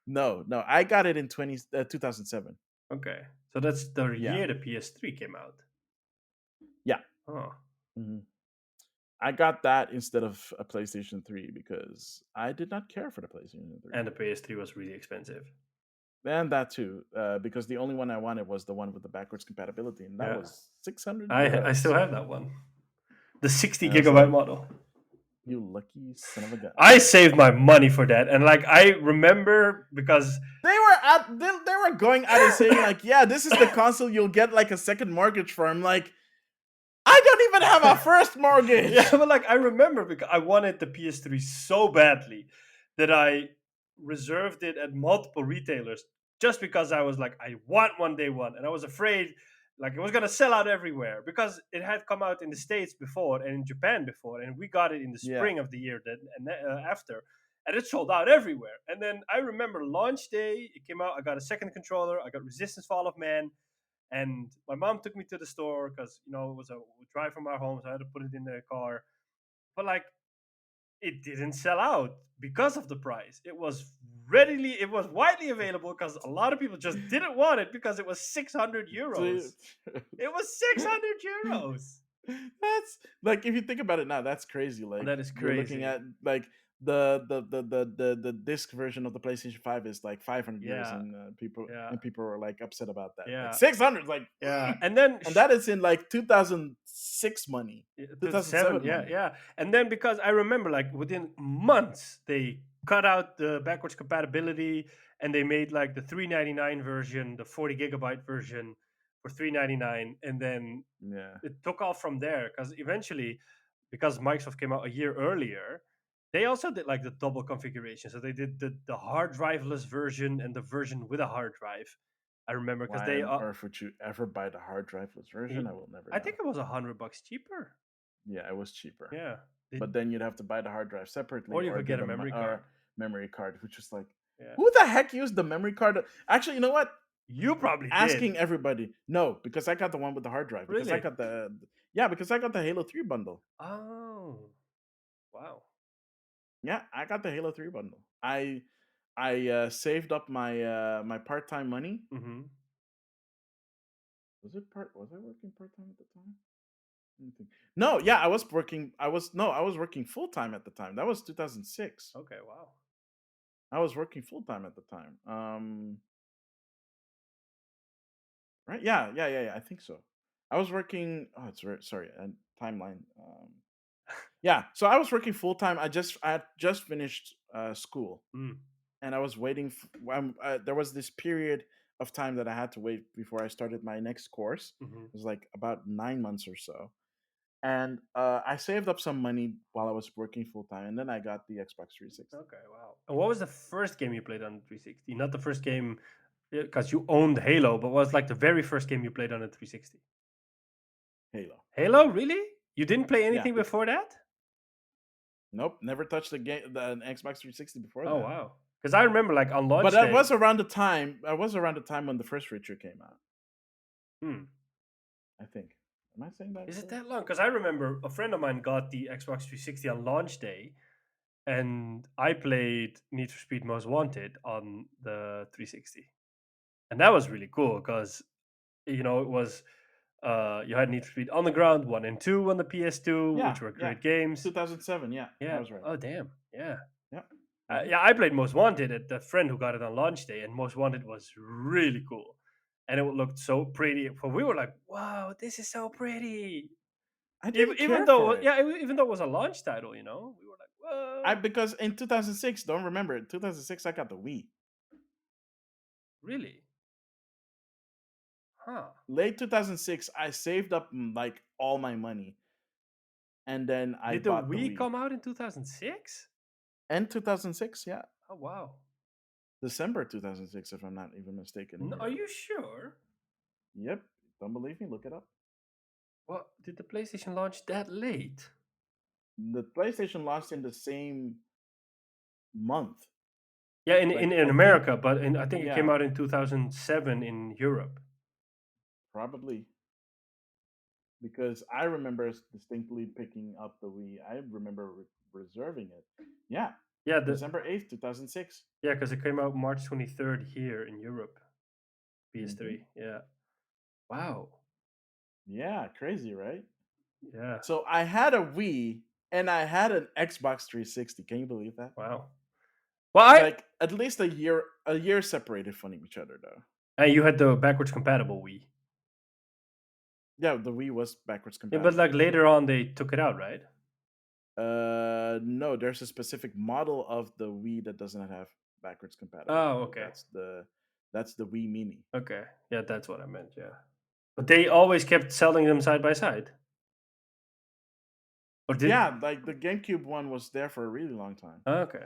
No, I got it in 2007.
Okay. So that's the
Yeah.
year the PS3 came out.
Yeah.
Oh.
Mhm. I got that instead of a PlayStation 3 because I did not care for the PlayStation 3.
And the PS3 was really expensive.
And that too, because the only one I wanted was the one with the backwards compatibility, and that
Yeah.
was 600
I still
euros.
have that one. The 60
And I was
gigabyte
like,
model.
you lucky son of a gun.
I saved my money for that. And like I remember because
They were going out and saying like, yeah, this is the console you'll get like a second mortgage for. I'm like, I don't even have a first mortgage.
yeah, but like I remember because I wanted the PS3 so badly that I reserved it at multiple retailers just because I was like, I want one day one, and I was afraid like it was gonna sell out everywhere because it had come out in the States before and in Japan before, and we got it in the
Yeah.
spring of the year that and after, and it sold out everywhere. And then I remember launch day, it came out. I got a second controller. I got Resistance Fall of Man. And my mom took me to the store because it was a drive from our home, so I had to put it in the car. But like, it didn't sell out because of the price. It was widely available because a lot of people just didn't want it because it was 600 euros. It was 600 euros.
That's like if you think about it now, that's crazy. Like
That is
you're looking
crazy.
at like the disc version of the PlayStation 5 is like 500 euros,
Yeah,
and
yeah,
people are like upset about that. Like
yeah,
600, like
yeah. And then
and that is in like 2006 money,
yeah, 2007,
2007
yeah,
money.
yeah. And then because I remember, like within months, they cut out the backwards compatibility, and they made like the 399 version, the 40 gigabyte version for 399, and then
Yeah.
it took off from there. Because eventually, because Microsoft came out a year earlier, they also did like the double configuration. So they did the hard driveless version and the version with a hard drive. I remember because
Why
they,
on earth would you ever buy the hard driveless version? I will never
I
know.
think it was $100 cheaper.
Yeah, it was cheaper.
Yeah,
But then you'd have to buy the hard drive separately
or you
or
could get
get
a memory card.
or memory card, which is like,
Yeah.
who the heck used the memory card? Actually, you know what?
You probably did.
Asking everybody. No, because I got the one with the hard drive. Because I
Really?
got because I got the Halo 3 bundle.
Oh, wow.
Yeah, I got the Halo 3 bundle. I saved up my part-time money.
Hmm.
Was I working part-time at the time? Let me think. No, yeah, I was working full-time at the time. That was 2006.
Okay, wow.
I was working full-time at the time. Right? Yeah. I think so. I was working. Oh, it's sorry. And timeline. Yeah. So I was working full time. I had just finished school,
Mm,
and I was waiting. There was this period of time that I had to wait before I started my next course.
hmm.
It was like about 9 months or so, and I saved up some money while I was working full time, and then I got the Xbox 360.
Okay, wow. And what was the first game you played on the 360? Not the first game because you owned Halo, but what was like the very first game you played on the 360?
Halo.
Halo, really? You didn't play
Yeah.
anything before that?
Nope. Never touched the Xbox 360 before
Oh
that.
wow. Because I remember like on
But
launch
that
day.
was around the time. That was around the time when the first Richard came out.
Hmm.
I think. Am I saying that
Is it
correct?
that long? Because I remember a friend of mine got the Xbox 360 on launch day, and I played Need for Speed Most Wanted on the 360, and that was really cool because it was you had Need for Speed Underground 1 and 2 on the PS2,
Yeah.
which were
Yeah.
great games.
2007. Yeah, I
Yeah.
was right.
Oh damn. Yeah.
Yeah. Hmm.
Yeah, I played Most Wanted at the friend who got it on launch day, and Most Wanted was really cool, and it looked so pretty. For we were like, "Wow, this is so pretty!"
I
Even,
didn't
even
care
though,
for it.
yeah, even though it was a launch title, we were like,
I
"Whoa,
because in 2006, don't remember it. 2006, I got the Wii.
really? Huh?
Late 2006, I saved up like all my money, and then I
Did the
bought the
Wii
Wii.
come out in 2006?
And 2006, yeah,
Oh wow!
December 2006, if I'm not even mistaken
Are
here.
you sure?
Yep. Don't believe me? Look it up.
What did the PlayStation launch that late?
The PlayStation launched in the same month,
Yeah, in in,
like
in
a week.
America, but I think it came
Yeah,
out in 2007 in Europe.
probably because I remember distinctly picking up the Wii. I remember reserving it. Yeah,
Yeah,
December 8th, 2006.
because it came out March 23rd here in Europe.
Hmm.
PS3. Yeah. Wow.
Yeah, crazy, right?
Yeah.
So I had a Wii and I had an Xbox 360. Can you believe that?
Wow. Well, I
Like at least a year separated from each other though.
and you had the backwards compatible Wii.
Yeah, the Wii was backwards
Yeah, but
compatible.
like later on they took it out, right?
No, there's a specific model of the Wii that doesn't have backwards
Oh,
compatibility.
okay.
That's the Wii Mini.
Okay. Yeah, that's what I meant. Yeah. But they always kept selling them side by side. Or did
Yeah, like the GameCube one was there for a really long time.
Okay.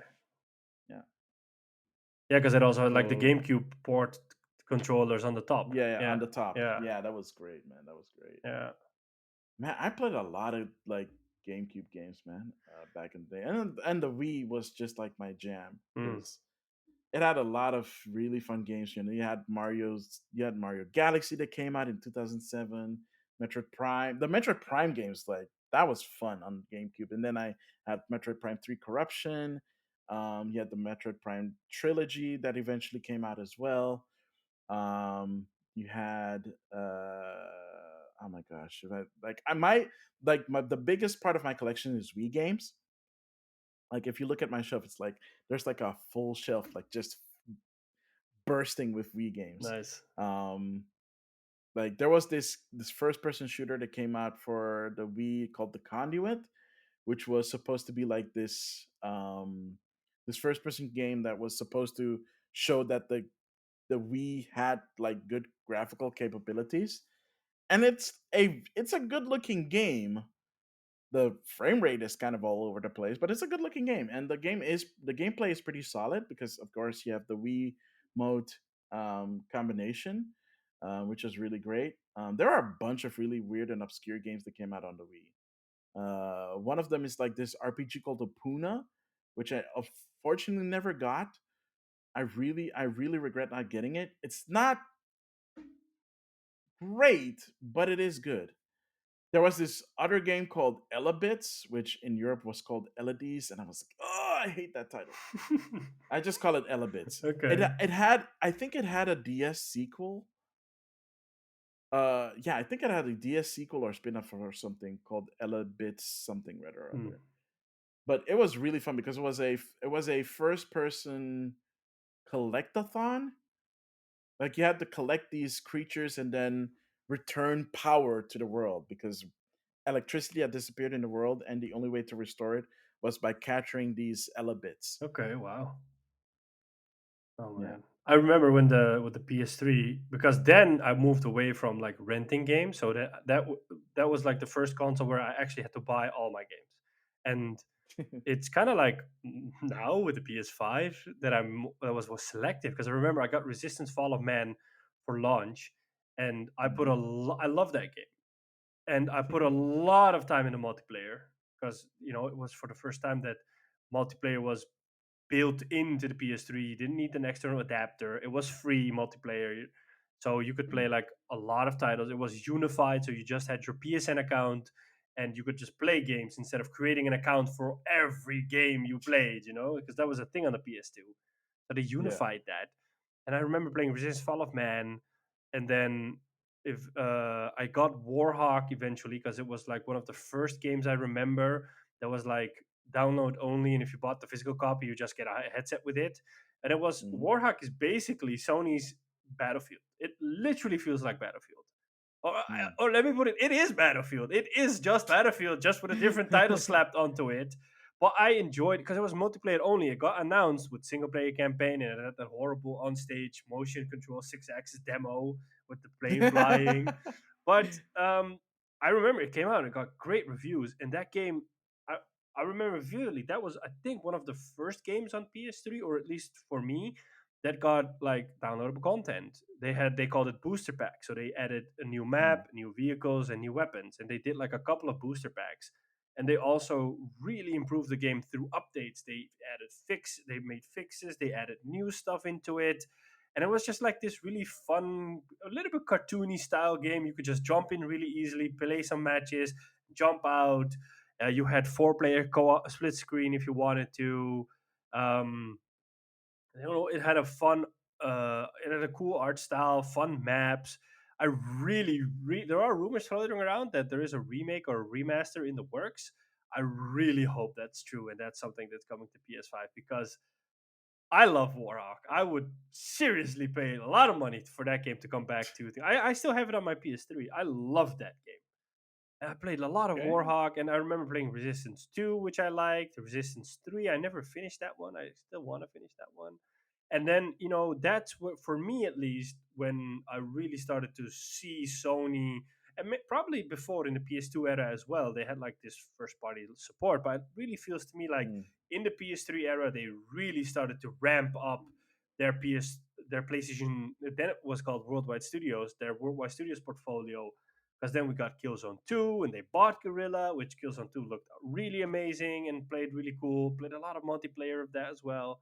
Yeah.
Yeah, because it also had like the
So
GameCube port controllers on the top.
yeah, yeah, on
Yeah.
the top.
Yeah.
Yeah, that was great, man. That was great.
Yeah.
Man, I played a lot of like GameCube games, man, back in the day, and the Wii was just like my jam
Mm.
because it had a lot of really fun games. You had Mario Galaxy that came out in 2007, Metroid Prime. The Metroid Prime games, like that was fun on GameCube. And then I had Metroid Prime 3 Corruption. You had the Metroid Prime trilogy that eventually came out as well. You had oh my gosh, like I might the biggest part of my collection is Wii games. Like if you look at my shelf, it's like there's like a full shelf, like just bursting with Wii games.
Nice.
Um, like there was this first person shooter that came out for the Wii called the Conduit, which was supposed to be like this first person game that was supposed to show that the Wii had like good graphical capabilities, and it's a good looking game. The frame rate is kind of all over the place, but it's a good looking game, and the gameplay is pretty solid because of course you have the Wii mode combination, which is really great. There are a bunch of really weird and obscure games that came out on the Wii. One of them is like this RPG called Opuna, which I unfortunately never got. I really regret not getting it. It's not great, but it is good. There was this other game called Elabits, which in Europe was called Eladies, and I was like, oh, I hate that title. I just call it Elabits. It
Okay.
it had I think it had a DS sequel. Yeah, I think it had a DS sequel or spin-off or something called Elabits something rather or
Hmm.
other. But it was really fun because it was a first person collectathon. Like you had to collect these creatures and then return power to the world because electricity had disappeared in the world, and the only way to restore it was by capturing these Ella bits.
Okay. Wow. Oh
Yeah,
man. I remember when the with the PS3, because then I moved away from like renting games, so that was like the first console where I actually had to buy all my games, and it's kind of like now with the PS5 that was selective, because I remember I got Resistance Fall of Man for launch, and
Hmm.
I love that game, and I put a lot of time into multiplayer, because it was for the first time that multiplayer was built into the PS3. You didn't need an external adapter. It was free multiplayer. So you could play like a lot of titles. It was unified. So you just had your PSN account and you could just play games instead of creating an account for every game you played, because that was a thing on the PS2. So they
Yeah.
unified that. And I remember playing Resistance Fall of Man. And then if I got Warhawk eventually, because it was like one of the first games I remember that was like download only, and if you bought the physical copy you just get a headset with it. And it was
Hmm.
Warhawk is basically Sony's Battlefield. It literally feels like Battlefield.
Mm.
Or let me put it, it is Battlefield. It is just Battlefield, just with a different title slapped onto it. But I enjoyed, because it was multiplayer only. It got announced with single player campaign, and it had that horrible on stage motion control 6 axis demo with the plane flying. But I remember it came out and it got great reviews. And that game, I, I remember vividly, that was, I think, one of the first games on PS3, or at least for me, that got like downloadable content. They called it booster pack. So they added a new
Mm.
map, new vehicles, and new weapons. And they did like a couple of booster packs. And they also really improved the game through updates. They made fixes, they added new stuff into it. And it was just like this really fun, a little bit cartoony style game. You could just jump in really easily, play some matches, jump out. You had 4 player split screen if you wanted to. Um, it had a fun, it had a cool art style, fun maps. I really, there are rumors floating around that there is a remake or a remaster in the works. I really hope that's true and that's something that's coming to PS5, because I love Warhawk. I would seriously pay a lot of money for that game to come back to. I still have it on my PS3. I love that game. And I played a lot of
Okay.
Warhawk, and I remember playing Resistance 2, which I liked. Resistance 3, I never finished that one. I still want to finish that one. And then, that's what, for me at least, when I really started to see Sony, and probably before in the PS2 era as well, they had like this first party support. But it really feels to me like
Mm.
in the PS3 era, they really started to ramp up their their PlayStation, then it was called Worldwide Studios, their Worldwide Studios portfolio, because then we got Killzone 2 and they bought Guerrilla, which Killzone 2 looked really amazing and played really cool. Played a lot of multiplayer of that as well.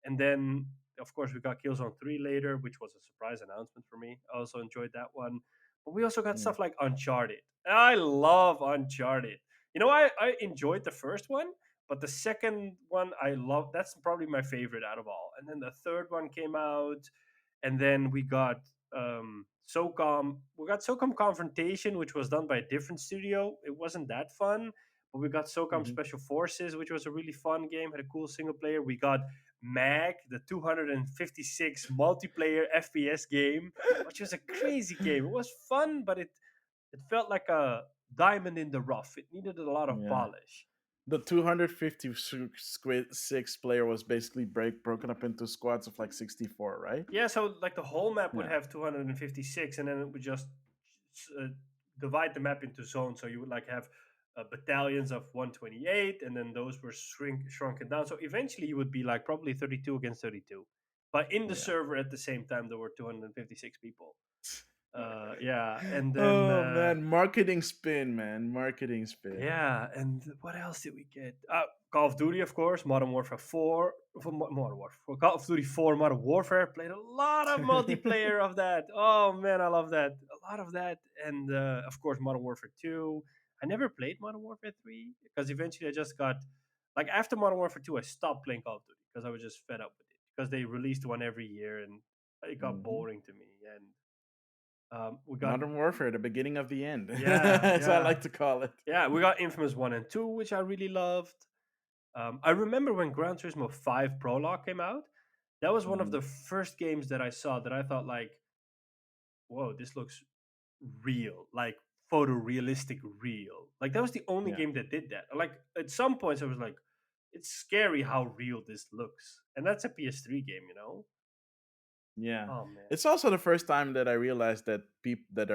And then, of course, we got Killzone 3 later, which was a surprise announcement for me. I also enjoyed that one. But we also got
Mm.
stuff like Uncharted. I love Uncharted. I enjoyed the first one, but the second one I love. That's probably my favorite out of all. And then the third one came out, and then we got SOCOM. We got SOCOM Confrontation, which was done by a different studio. It wasn't that fun, but we got SOCOM
Hmm.
Special Forces, which was a really fun game. Had a cool single player. We got MAG, the 256 multiplayer FPS game, which was a crazy game. It was fun, but it felt like a diamond in the rough. It needed a lot of
Yeah.
polish.
The 256 player was basically broken up into squads of like 64, right?
Yeah, so like the whole map would
Yeah.
have 256, and then it would just uh, divide the map into zones. So you would like have battalions of 128, and then those were shrunken down. So eventually you would be like probably 32 against 32. But in the
Yeah.
server at the same time, there were 256 people. Yeah, and then
Oh man, marketing spin, man, marketing spin.
yeah, and what else did we get? Call of Duty, of course, Modern Warfare 4, Modern Warfare, Call of Duty 4, Modern Warfare. Played a lot of multiplayer of that. Oh man, I love that. A lot of that, and of course, Modern Warfare 2. I never played Modern Warfare 3 because eventually I just got like after Modern Warfare 2, I stopped playing Call of Duty because I was just fed up with it because they released one every year and it got
Hmm.
boring to me. And we got
Modern Warfare, the beginning of the end,
yeah,
as I
yeah.
like to call it.
Yeah, we got Infamous 1 and 2, which I really loved. I remember when Gran Turismo 5 Prologue came out. That was one of
Hmm.
the first games that I saw that I thought like, whoa, this looks real, like photorealistic real. Like that was the only
Yeah.
game that did that. Like at some points I was like, it's scary how real this looks. And that's a PS3 game.
Yeah.
Oh man.
It's also the first time that I realized that that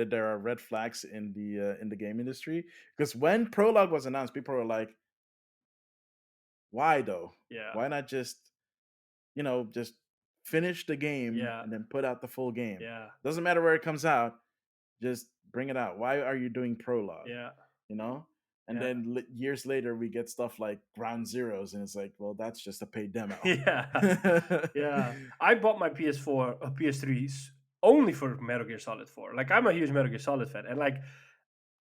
there are red flags in the game industry. Because when Prologue was announced, people were like, "Why though?
Yeah.
Why not just just finish the game
Yeah.
and then put out the full game?
Yeah.
Doesn't matter where it comes out, just bring it out. Why are you doing Prologue?
Yeah.
You know?" And
Yeah.
then years later, we get stuff like Ground Zeroes, and it's like, well, that's just a paid demo.
Yeah. Yeah. I bought my PS4 or PS3 only for Metal Gear Solid 4. Like I'm a huge Metal Gear Solid fan, and like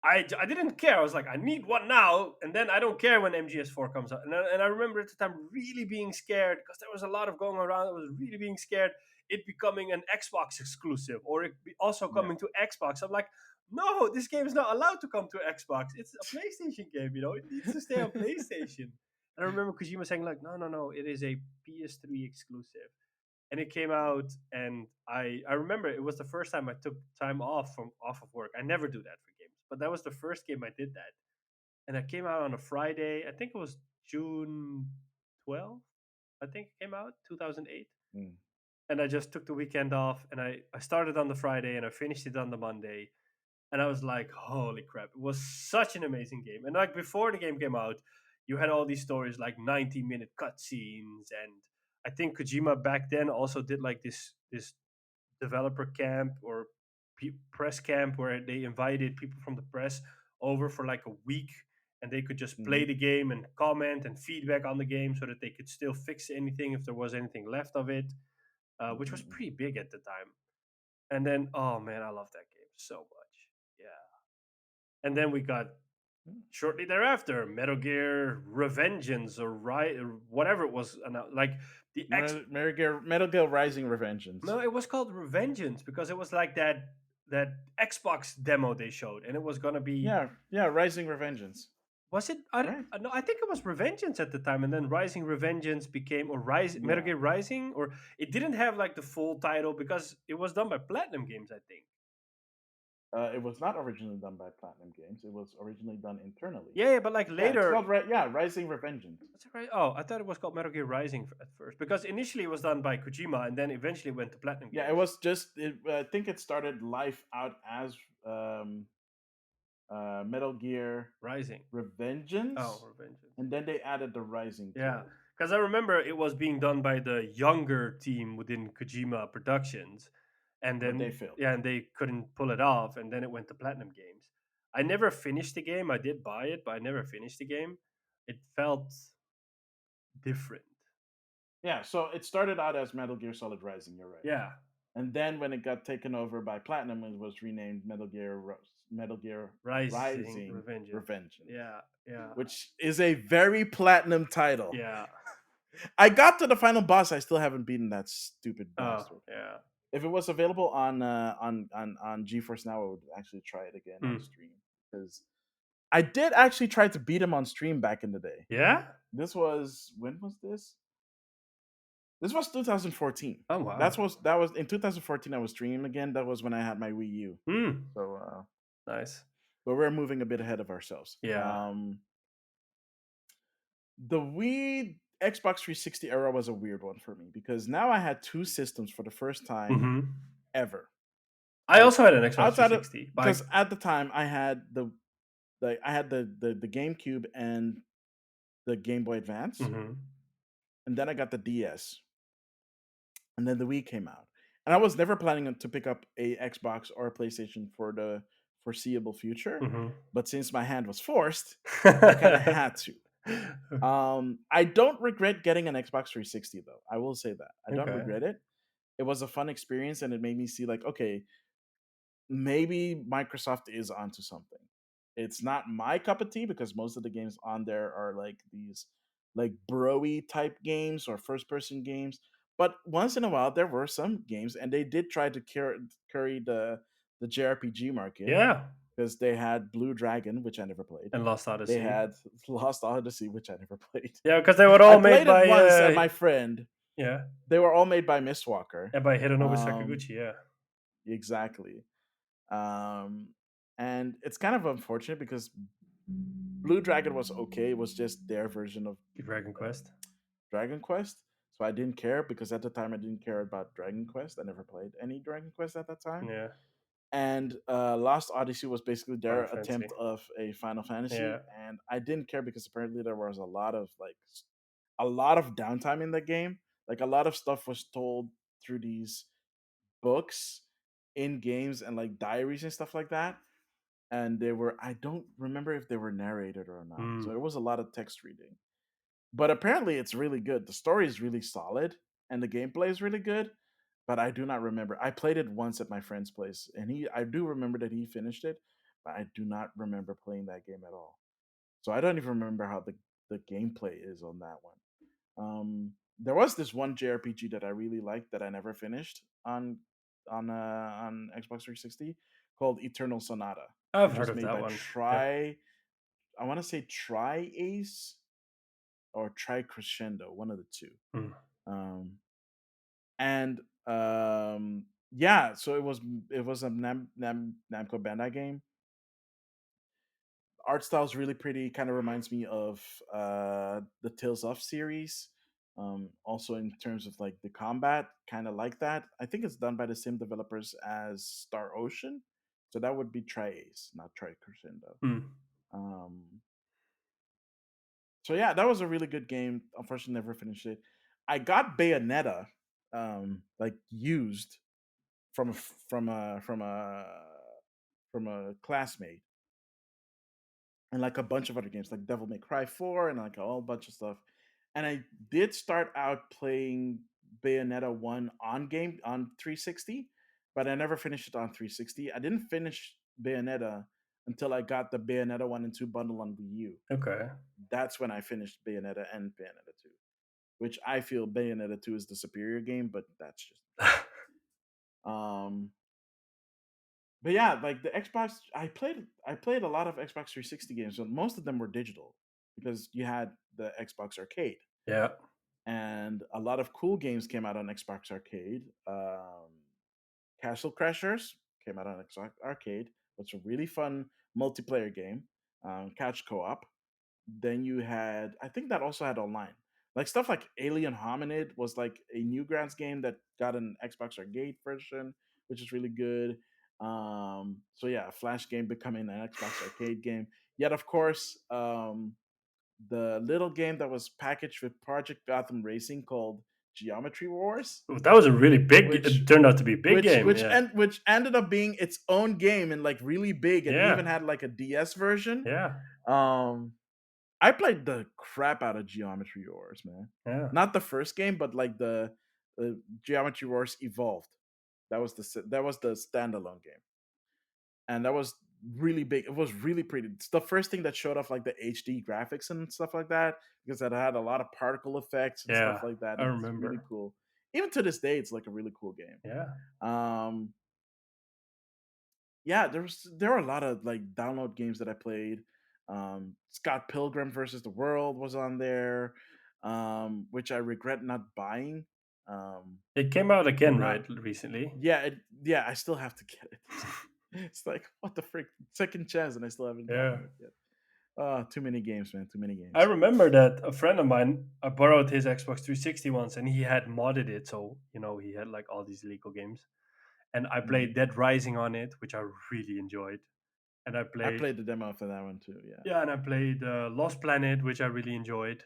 I didn't care. I was like, I need one now, and then I don't care when MGS4 comes out. And I remember at the time really being scared because there was a lot of going around. I was really being scared it becoming an Xbox exclusive or it also
Yeah.
coming to Xbox. I'm like, no, this game is not allowed to come to Xbox. It's a PlayStation game. It needs to stay on PlayStation. And I remember Kojima saying like, no, no, no, it is a PS3 exclusive. And it came out, and I remember it was the first time I took time off of work. I never do that for games, but that was the first game I did that, and it came out on a Friday. I think it was June 12th. I think it came out 2008,
Mm.
and I just took the weekend off, and I started on the Friday and I finished it on the Monday, and I was like, holy crap! It was such an amazing game. And like before the game came out, you had all these stories like 90-minute cutscenes, and I think Kojima back then also did like this developer camp or press camp where they invited people from the press over for like a week, and they could just play
Hmm.
the game and comment and feedback on the game so that they could still fix anything if there was anything left of it, which was
Hmm.
pretty big at the time. And then, oh man, I love that game so much. Yeah. And then we got shortly thereafter Metal Gear Revengeance or right or whatever it was, like the X.
Metal Gear Rising Revengeance.
No, it was called Revengeance because it was like that Xbox demo they showed, and it was gonna be.
Yeah, yeah, Rising Revengeance.
Was it?
Right?
No, I think it was Revengeance at the time, and then Rising Revengeance became or Rise Metal
Yeah.
Gear Rising, or it didn't have like the full title because it was done by Platinum Games, I think.
It was not originally done by Platinum Games. It was originally done internally.
Yeah, yeah, but like
Yeah, it's
later.
called Rising Revengeance.
That's right. Oh, I thought it was called Metal Gear Rising at first because initially it was done by Kojima, and then eventually went to Platinum
Yeah, it
Games.
was just. I think it started life out as um, Metal Gear
Rising. Oh,
Revengeance,
Revengeance.
and then they added the Rising to
Yeah,
it.
because I remember it was being done by the younger team within Kojima Productions, and
But they
then
failed.
yeah, and they couldn't pull it off, and then it went to Platinum Games. I never finished the game. I did buy it, but I never finished the game. It felt different.
Yeah, so it started out as Metal Gear Solid Rising. You're right.
Yeah,
And then when it got taken over by Platinum, it was renamed Metal Gear
Rising
Rising
Revengeance.
Revengeance,
Yeah, yeah,
which is a very Platinum title.
yeah.
I got to the final boss. I still haven't beaten that stupid
Oh,
bastard.
yeah.
If it was available on GeForce Now, I would actually try it again on
Hmm.
stream because I did actually try to beat him on stream back in the day.
Yeah.
This was when was this? This was 2014.
Oh wow.
That was in 2014. I was streaming again. That was when I had my Wii U.
Hmm.
So,
Nice.
but we're moving a bit ahead of ourselves.
Yeah.
The Wii Xbox 360 era was a weird one for me because now I had two systems for the first time
Hmm.
ever.
I
Like
also had an Xbox
outside of
360.
because at the time I had the GameCube and the Game Boy Advance,
Mhm.
and then I got the DS, and then the Wii came out. And I was never planning to pick up a Xbox or a PlayStation for the foreseeable future,
Mhm.
but since my hand was forced, I kind of had to. I don't regret getting an Xbox 360 though. I will say that. I don't
Okay.
regret it. It was a fun experience and it made me see like, okay, maybe Microsoft is onto something. It's not my cup of tea because most of the games on there are like these like broy type games or first person games. But once in a while there were some games and they did try to curry the JRPG market
Yeah,
because they had Blue Dragon, which I never played.
and Lost
They
Odyssey.
had Lost Odyssey, which I never played.
Yeah, because they were
I
all made
played it
by
once at my friend.
yeah,
They were all made by Mistwalker.
and by Hironobu
Um,
Sakaguchi. Yeah,
exactly. Um, and it's kind of unfortunate because Blue Dragon was okay. It was just their version of
Dragon
uh,
Quest.
Dragon Quest. So I didn't care because at the time I didn't care about Dragon Quest. I never played any Dragon Quest at that time.
Yeah.
And Lost Odyssey was basically their
Final Fantasy.
attempt of a Final
Yeah.
Fantasy, and I didn't care because apparently there was a lot of downtime in the game. Like a lot of stuff was told through these books in games and like diaries and stuff like that. And they were I don't remember if they were narrated or not.
Mm.
So it was a lot of text reading. But apparently it's really good. The story is really solid and the gameplay is really good. But I do not remember. I played it once at my friend's place, and I do remember that he finished it, but I do not remember playing that game at all. So I don't even remember how the gameplay is on that one. There was this one JRPG that I really liked that I never finished on Xbox 360 called Eternal Sonata,
I've
which
heard
was
of
made
that
by
one. Yeah.
I want to say Tri Ace or Tri Crescendo, one of the two.
Mm.
Um, and yeah, so it was a Namco Bandai game. Art style is really pretty. Kind of reminds me of the Tales of series. Also, in terms of like the combat, kind of like that. I think it's done by the same developers as Star Ocean, so that would be Tri-Ace, not Tri Crescendo.
Mm.
Um, so yeah, that was a really good game. Unfortunately, never finished it. I got Bayonetta, like used from from a classmate, and like a bunch of other games like Devil May Cry 4 and like a whole bunch of stuff. And I did start out playing Bayonetta 1 on 360, but I never finished it on 360. I didn't finish Bayonetta until I got the Bayonetta 1 and 2 bundle on Wii U.
Okay.
That's when I finished Bayonetta and Bayonetta 2, which I feel Bayonetta 2 is the superior game, but that's just um but yeah, like the Xbox, I played a lot of Xbox 360 games, but most of them were digital because you had the Xbox Arcade,
Yeah.
and a lot of cool games came out on Xbox Arcade. Castle Crashers came out on Xbox Arcade. It's a really fun multiplayer game, couch co-op. Then you had, I think that also had online, like stuff like Alien Hominid was like a Newgrounds game that got an Xbox Arcade version, which is really good. So yeah, a Flash game becoming an Xbox Arcade game. Yet of course, the little game that was packaged with Project Gotham Racing called Geometry Wars,
Ooh, that was a really big.
which
It turned out to be a big game. Yeah.
which ended up being its own game and like really big, and
Yeah.
even had like a DS version.
Yeah.
Um, I played the crap out of Geometry Wars, man.
Yeah.
Not the first game, but like the Geometry Wars Evolved. That was the standalone game, and that was really big. It was really pretty. It's the first thing that showed off like the HD graphics and stuff like that, because it had a lot of particle effects and stuff
Yeah.
like that.
I
It's really
remember.
cool. Even to this day, it's like a really cool game.
Yeah.
Um, yeah, there were a lot of like download games that I played. Scott Pilgrim versus the World was on there, which I regret not buying. Um,
It came out again,
not
right? Recently.
yeah, I still have to get it. It's like what the frick, second chance, and I still haven't
Yeah.
gotten it yet. Too many games, man, too many
I
games.
remember that a friend of mine, I borrowed his Xbox 360 once, and he had modded it, so he had like all these legal games, and I
Mhm.
played Dead Rising on it, which I really enjoyed, and I
I
played
played the demo for that one too. Yeah.
yeah, and I played Lost Planet, which I really enjoyed,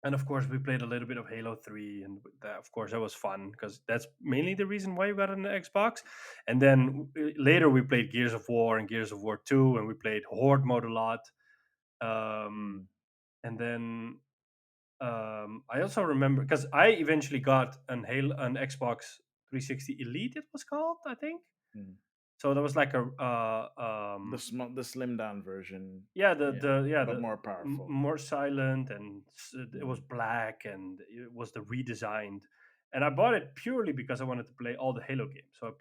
and of course we played a little bit of Halo 3, and that, of course that was fun because that's mainly the reason why you got an Xbox. And then later we played Gears of War and Gears of War 2, and we played Horde mode a lot. Um,
Mm,
and then I also remember because I eventually got an Xbox 360 Elite. It was called, I think.
mm.
So that was like a
The slim down version,
yeah,
yeah, but
the
more powerful.
more silent, and it was
Mm,
black, and it was the redesigned. And I bought it purely because I wanted to play all the Halo games. So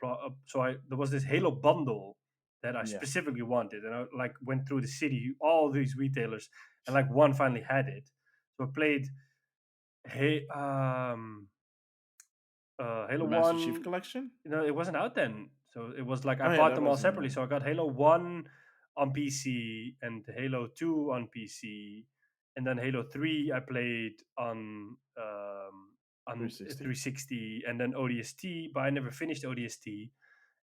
I there was this Halo bundle that I
yeah.
specifically wanted, and I like went through the city, all these retailers, and like one finally had it. So I played Hey Halo
The Master Chief
1.
Collection.
It wasn't out then. So it was like I
Oh yeah,
bought
that
them all
wasn't.
separately. So I got Halo 1 on PC and Halo 2 on PC. And then Halo 3 I played on on
360.
360, and then ODST, but I never finished ODST.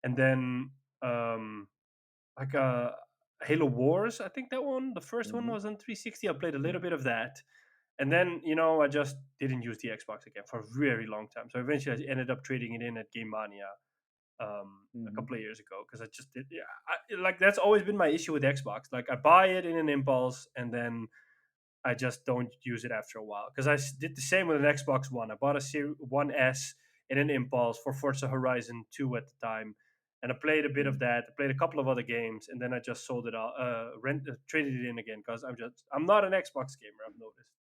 And then um, like Halo Wars, I think that one, the first one
Mm-hmm.
was on 360. I played a little
Yeah.
bit of that, and then I just didn't use the Xbox again for a very long time. So eventually, I ended up trading it in at Game Mania a
Mm-hmm.
couple of years ago because I just did. Yeah, like that's always been my issue with Xbox. Like I buy it in an impulse, and then I just don't use it after a while. Because did the same with an Xbox One. I bought a One S in an impulse for Forza Horizon 2 at the time, and I played a bit of that. I played a couple of other games, and then I just sold it all, traded it in again because I'm not an Xbox gamer. I've noticed.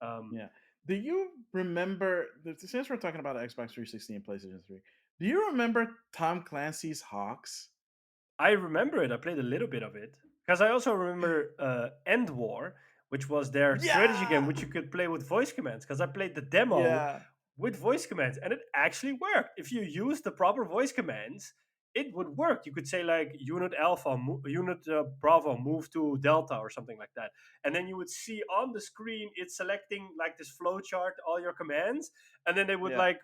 Um,
Yeah. Do you remember, since we're talking about Xbox 360 and PlayStation 3, do you remember Tom Clancy's Hawks?
I remember it. I played a little bit of it because I also remember End War, which was their strategy game,
Yeah.
which you could play with voice commands. Because I played the demo
Yeah.
with voice commands, and it actually worked. If you use the proper voice commands, it would work. You could say like Unit Alpha, Unit Bravo, move to Delta or something like that, and then you would see on the screen it selecting like this flow chart all your commands, and then they would
Yeah.
like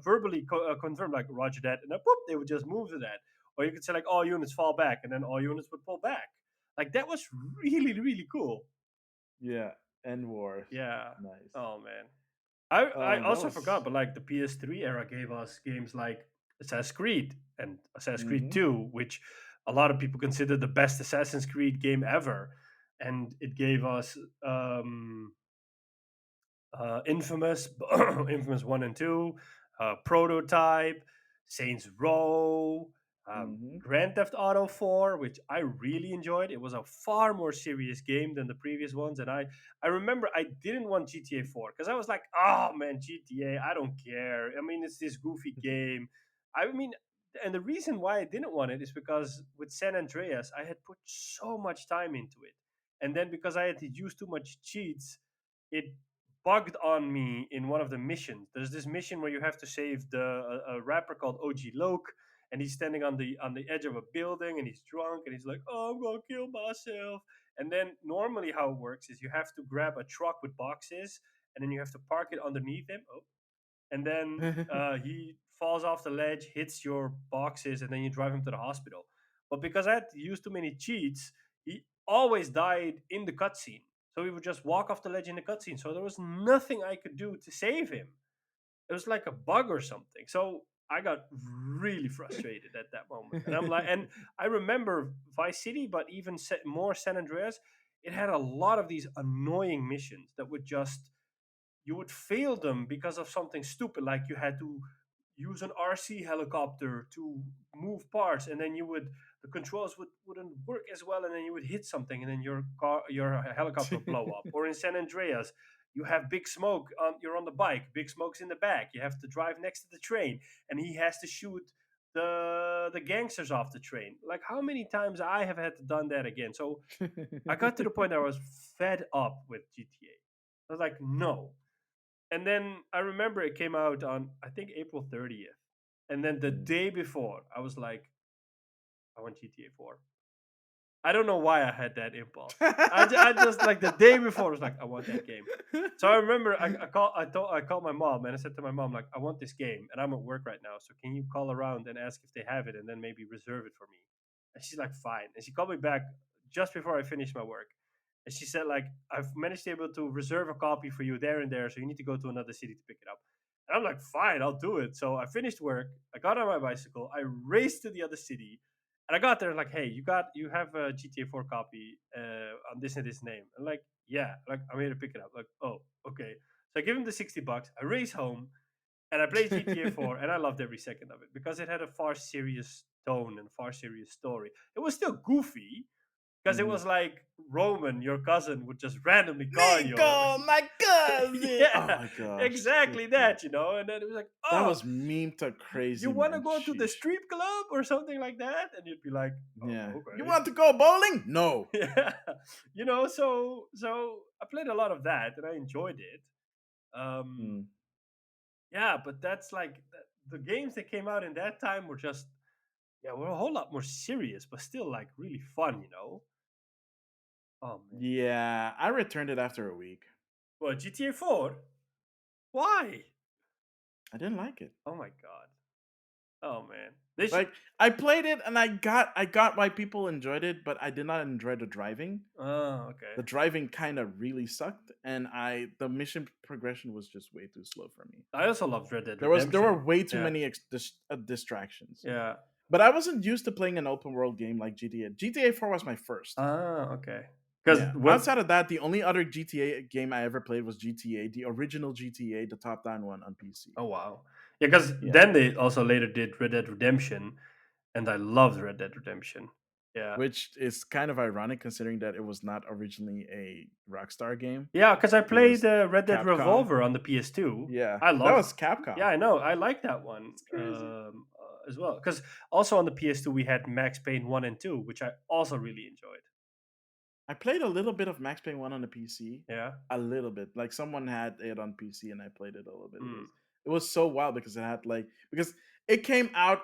verbally confirm like Roger that, and then boop, they would just move to that. Or you could say like all units fall back, and then all units would pull back. Like that was really really cool.
Yeah. End Wars.
Yeah.
Nice.
Oh man. I
That
also forgot,
was.
but like the PS3 era gave us games like Assassin's Creed and Assassin's Creed
Mm-hmm.
2, which a lot of people consider the best Assassin's Creed game ever. And it gave us Infamous, Infamous 1 and 2, Prototype, Saints Row,
Mm-hmm.
Grand Theft Auto 4, which I really enjoyed. It was a far more serious game than the previous ones. And I remember I didn't want GTA 4 because I was like, oh man, GTA, I don't care. I mean, it's this goofy game. I mean, and the reason why I didn't want it is because with San Andreas, I had put so much time into it. And then because I had to use too much cheats, it bugged on me in one of the missions. There's this mission where you have to save a rapper called OG Loke, and he's standing on the edge of a building, and he's drunk, and he's like, "Oh, I'm gonna kill myself." And then normally how it works is you have to grab a truck with boxes, and then you have to park it underneath him. Oh, and then he falls off the ledge, hits your boxes, and then you drive him to the hospital. But because I had to use too many cheats, he always died in the cutscene. So he would just walk off the ledge in the cutscene. So there was nothing I could do to save him. It was like a bug or something. So I got really frustrated at that moment. And I'm like, and I remember Vice City, but even more San Andreas, it had a lot of these annoying missions that would just you would fail them because of something stupid, like you had to use an RC helicopter to move parts, and then the controls wouldn't work as well, and then you would hit something, and then your helicopter would blow up. Or in San Andreas, you have big smoke on you're on the bike, big smoke's in the back. You have to drive next to the train, and he has to shoot the gangsters off the train. Like how many times I have had to done that again. So I got to the point that I was fed up with GTA. I was like, no, and then I remember it came out on I think April 30th. And then the
Mm.
day before, I was like, I want GTA 4. I don't know why I had that impulse. I just like the day before I was like, I want that game. So I remember I called my mom and I said to my mom, like, I want this game and I'm at work right now. So can you call around and ask if they have it and then maybe reserve it for me? And she's like, fine. And she called me back just before I finished my work. And she said, like, I've managed to be able to reserve a copy for you there and there, so you need to go to another city to pick it up. And I'm like, fine, I'll do it. So I finished work, I got on my bicycle, I raced to the other city, and I got there like, hey, you have a GTA 4 copy on this and this name. And like, yeah, like I'm here to pick it up. Like, oh, okay. So I give him the $60. I race home and I play GTA 4, and I loved every second of it because it had a far serious tone and far serious story. It was still goofy, because it
Mhm.
was like Roman, your cousin, would just randomly call you.
Nico, my cousin. Oh
Yeah,
my gosh, good
exactly
god,
that, And then it was like,
that
oh,
was meme to
you
crazy,
want to
man.
go to the
Sheesh.
strip club or something like that? And you'd be like,
Yeah, you
okay.
want to go bowling? No.
Yeah, so I played a lot of that and I enjoyed it. Um,
Mm.
yeah, but that's like the games that came out in that time were just were a whole lot more serious, but still like really fun. Oh man.
Yeah, I returned it after a week.
Well, GTA 4. Why?
I didn't like it.
Oh my god. Oh man. They should.
Like I played it and I got why people enjoyed it, but I did not enjoy the driving.
Oh, okay.
The driving kind of really sucked, and I the mission progression was just way too slow for me.
I also loved Red Dead
There were
Redemption.
way too
Yeah.
many distractions.
Yeah.
But I wasn't used to playing an open world game like GTA. GTA 4 was my first.
Ah, okay. Because
Yeah.
when
Outside of that, the only other GTA game I ever played was GTA, the original GTA, the top down one on PC.
oh wow, yeah, because
Yeah.
then they also later did Red Dead Redemption, and I loved Red Dead Redemption. Yeah,
Which is kind of ironic considering that it was not originally a Rockstar game.
yeah, because I
It
played
was
Red Dead
Capcom.
Revolver on the PS2.
Yeah.
I
That
loved.
was Capcom.
Yeah, I know. I like that one
It's crazy.
as well. Because also on the PS2 we had Max Payne 1 and 2, which I also really enjoyed.
I played a little bit of Max Payne 1 on the PC.
Yeah.
A little bit. Like someone had it on PC and I played it a little bit. It
Mm,
was it was so wild because it had because it came out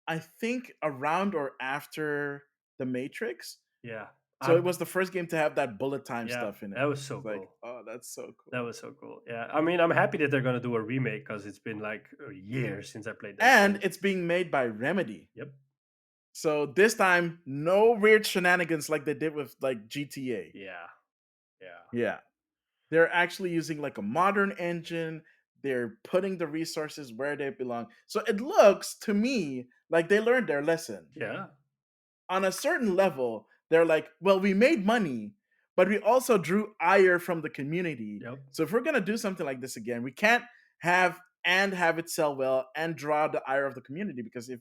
I think around or after The Matrix.
yeah.
So
I.
it was the first game to have that bullet time
Yeah.
stuff in it.
That was so
It's like,
cool.
oh, that's so
That
cool.
was so cool. Yeah. I mean, I'm happy that they're gonna do a remake because it's been like years since I played that
And
game.
it's being made by Remedy.
Yep.
So this time, no weird shenanigans like they did with like GTA.
Yeah. Yeah.
Yeah. They're actually using like a modern engine. They're putting the resources where they belong. So it looks to me like they learned their lesson.
Yeah.
On a certain level, they're like, well, we made money, but we also drew ire from the community.
Yep.
So if we're gonna do something like this again, we can't have it sell well and draw the ire of the community because if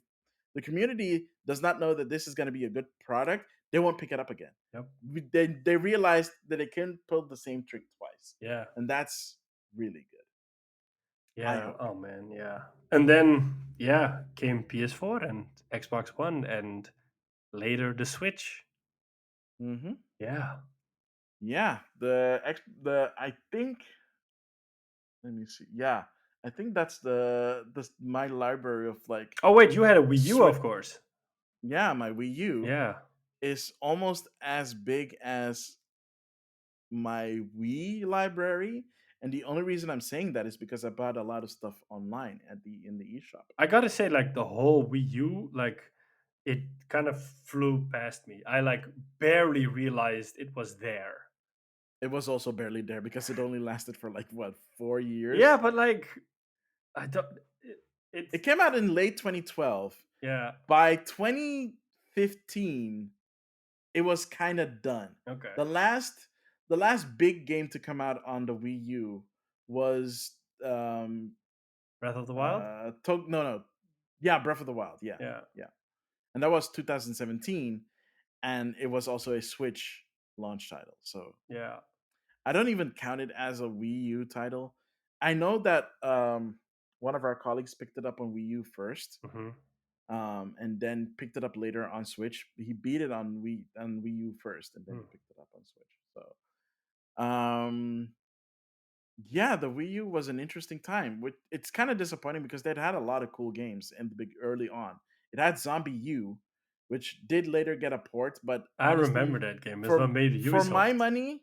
the community does not know that this is going to be a good product, they won't pick it up again.
Yep.
They realize that they can pull the same trick twice,
Yeah.
and that's really good. I
Yeah.
hope.
Oh man. Yeah. And then yeah, came PS4 and Xbox One, and later the Switch.
Hmm.
Yeah.
Yeah, I think. Let me see. Yeah, I think that's the my library of like
Oh wait, you had a Wii U,
Switch.
of course.
Yeah, my Wii U
Yeah.
is almost as big as my Wii library. And the only reason I'm saying that is because I bought a lot of stuff online at the in the eShop.
I gotta say, like the whole Wii U, like it kind of flew past me. I like barely realized it was there.
It was also barely there because it only lasted for like what 4 years.
Yeah, but like I don't. It's
It came out in late 2012.
yeah.
By 2015, it was kind of done.
Okay.
The last the last big game to come out on the Wii U was
Breath of the Wild.
no no yeah, Breath of the Wild. Yeah.
Yeah.
Yeah. And that was 2017 and it was also a Switch launch title. So
Yeah.
I don't even count it as a Wii U title. I know that one of our colleagues picked it up on Wii U first,
Hmm.
and then picked it up later on Switch. He beat it on Wii U first, and then he picked it up on Switch. So, yeah, the Wii U was an interesting time. It's kind of disappointing because they'd had a lot of cool games in the big early on. It had Zombie U, which did later get a port, but
I remember
honestly,
that game. It's
for
what made
for my
Ubisoft.
money,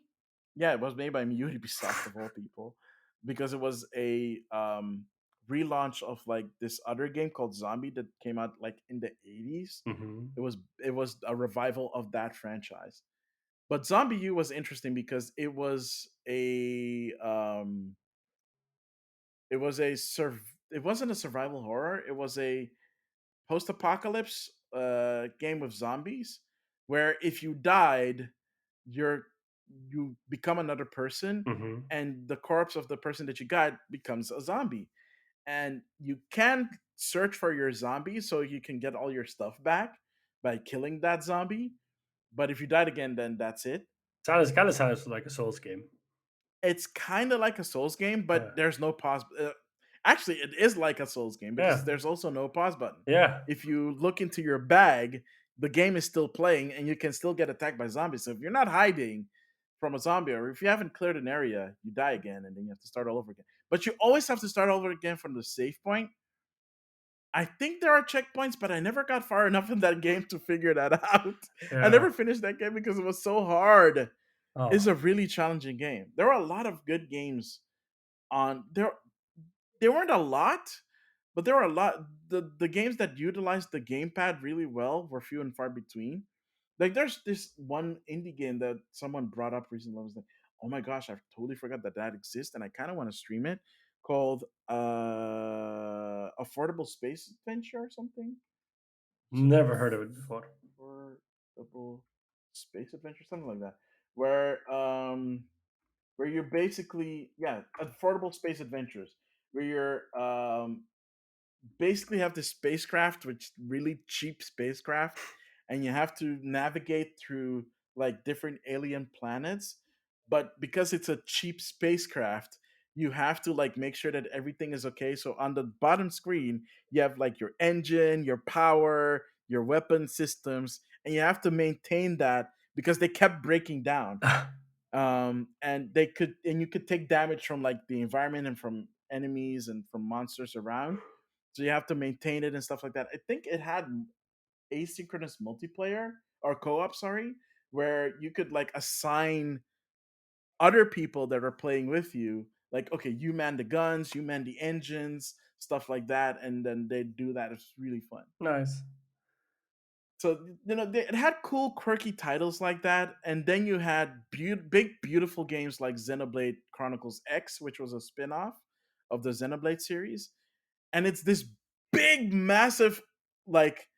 yeah, it was made by Ubisoft of all people, because it was a relaunch of like this other game called Zombie that came out like in the 80s.
Hmm.
It was a revival of that franchise. But Zombie U was interesting because it wasn't a survival horror. It was a post-apocalypse game with zombies where if you died, you're you become another person,
Hmm.
and the corpse of the person that you got becomes a zombie. And you can search for your zombie so you can get all your stuff back by killing that zombie. But if you died again, then that's it.
Sounds kind of sounds like a Souls game.
It's kind of like a Souls game, but
Yeah.
there's no pause. Actually, it is like a Souls game because
Yeah.
there's also no pause button.
Yeah.
If you look into your bag, the game is still playing and you can still get attacked by zombies. So if you're not hiding from a zombie, or if you haven't cleared an area, you die again and then you have to start all over again. But you always have to start over again from the save point. I think there are checkpoints, but I never got far enough in that game to figure that out. I
Yeah.
never finished that game because it was so hard. It's
Oh.
a really challenging game. There are a lot of good games on there. there weren't a lot, but there were a lot. The games that utilized the gamepad really well were few and far between. Like there's this one indie game that someone brought up recently. I was like, oh my gosh, I totally forgot that that exists, and I kind of want to stream it. Called Affordable Space Adventure or something. So
Never heard of it before.
Affordable Space Adventure, something like that, where you're basically, yeah, affordable space adventures where you're basically have this spacecraft, which really cheap spacecraft, and you have to navigate through like different alien planets. But because it's a cheap spacecraft, you have to like make sure that everything is okay. So on the bottom screen, you have like your engine, your power, your weapon systems, and you have to maintain that because they kept breaking down. And they could, and you could take damage from like the environment and from enemies and from monsters around, so you have to maintain it and stuff like that. I think it had asynchronous multiplayer or co-op, sorry, where you could like assign other people that are playing with you, like, okay, you man the guns, you man the engines, stuff like that, and then they do that. It's really fun.
Nice.
So it had cool quirky titles like that, and then you had big beautiful games like Xenoblade Chronicles X, which was a spin-off of the Xenoblade series, and it's this big massive like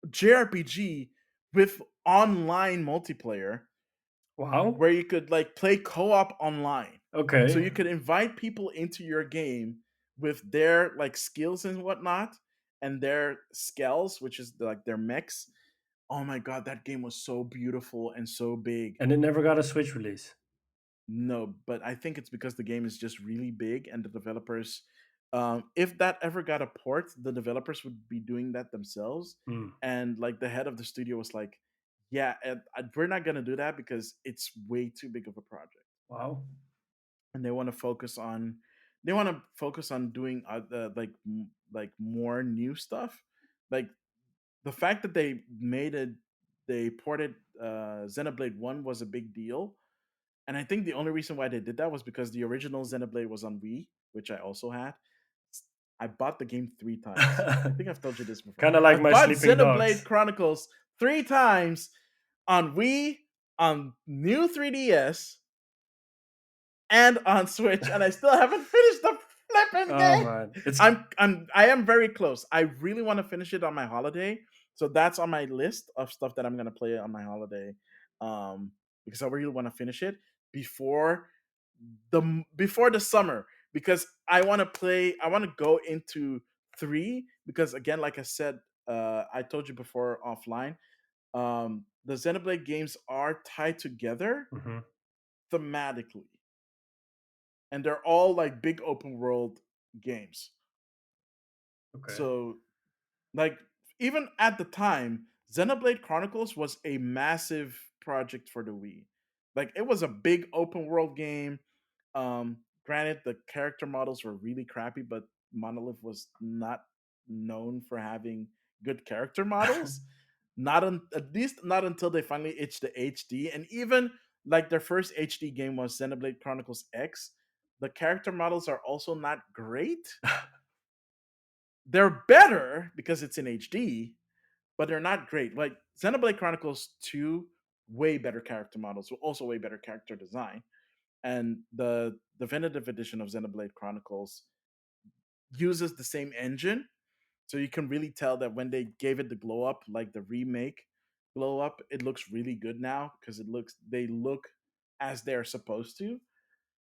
JRPG with online multiplayer
Wow.
where you could like play co-op online. So
Okay.
you could invite people into your game with their like skills and whatnot, and their skills, which is like their mechs. Oh my god, that game was so beautiful and so big.
And it never got a Switch release.
No, but I think it's because the game is just really big, and the developers, if that ever got a port, the developers would be doing that themselves.
Hmm.
And like the head of the studio was like, "Yeah, we're not gonna do that because it's way too big of a project."
Wow.
And they want to focus on doing like like more new stuff. Like the fact that they ported Xenoblade 1 was a big deal, and I think the only reason why they did that was because the original Xenoblade was on Wii, which I also had. I bought the game 3 times. I think I've told you this before.
Kind of
I
like my
bought
sleeping
Xenoblade
dogs.
Chronicles 3 times on Wii, on new 3DS, and on Switch, and I still haven't finished the flipping
Oh
game.
man, it's
I am very close. I really want to finish it on my holiday, so that's on my list of stuff that I'm gonna play on my holiday. Because I really want to finish it before before the summer, because I want to play. I want to go into 3 because again, like I said, I told you before offline. The Xenoblade games are tied together
Mhm.
thematically, and they're all like big open world games.
Okay.
So, like, even at the time, Xenoblade Chronicles was a massive project for the Wii. Like, it was a big open world game. Granted, the character models were really crappy, but Monolith was not known for having good character models. At least not until they finally itched the HD, and even like their first HD game was Xenoblade Chronicles X. The character models are also not great. They're better because it's in HD, but they're not great. Like Xenoblade Chronicles 2, way better character models, also way better character design. And the definitive edition of Xenoblade Chronicles uses the same engine. So you can really tell that when they gave it the glow up, like the remake glow up, it looks really good now because they look as they're supposed to.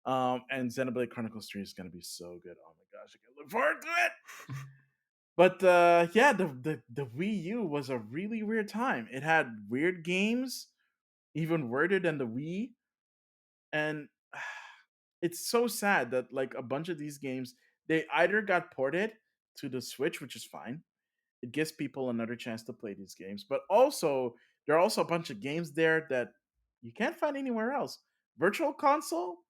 And Xenoblade Chronicles 3 is gonna be so good. Oh my gosh, I can look forward to it. But yeah, the Wii U was a really weird time. It had weird games, even weirder than the Wii, and it's so sad that like a bunch of these games they either got ported to the Switch, which is fine. It gives people another chance to play these games, but also there are also a bunch of games there that you can't find anywhere else. Virtual Console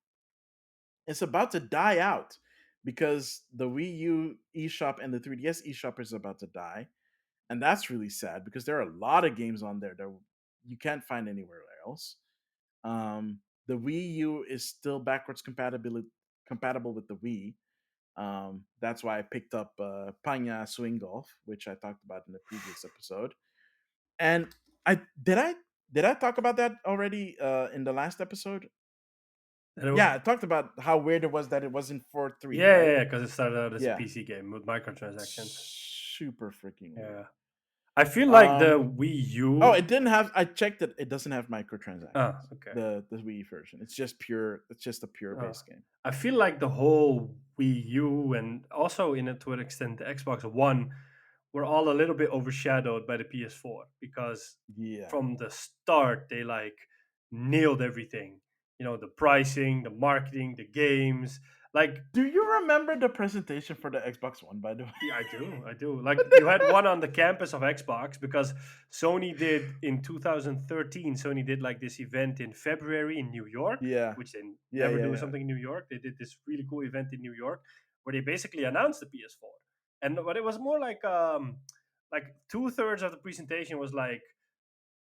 is about to die out because the Wii U eShop and the 3DS eShop is about to die. And that's really sad because there are a lot of games on there that you can't find anywhere else. The Wii U is still backwards compatible with the Wii. That's why I picked up Panya Swing Golf, which I talked about in the previous episode. And I did I did I talk about that already in the last episode?
And
Yeah, I talked about how weird it was that it wasn't 4-3,
yeah,
right?
yeah, because it started out as a
Yeah,
PC game with microtransactions.
super freaking weird.
Yeah, I feel like the
Um,
Wii
oh,
U.
it didn't have. I checked it. It doesn't have
Ah,
microtransactions.
okay.
The Wii version. It's just pure. It's just a pure
Uh,
base game.
I feel like the whole Wii U and also in it to an extent the Xbox One were all a little bit overshadowed by the PS4 because
Yeah.
from the start they like nailed everything. You know, the pricing, the marketing, the games. Like,
Do you remember the presentation for the Xbox One? By the way.
yeah, I do. I do. Like, you had one on the campus of Xbox because Sony did in 2013. Sony did like this event in February in New York,
Yeah.
which they
Yeah.
never
Yeah.
do
Yeah.
something in New York. They did this really cool event in New York where they basically announced the PS4. And but it was more like two-thirds of the presentation was like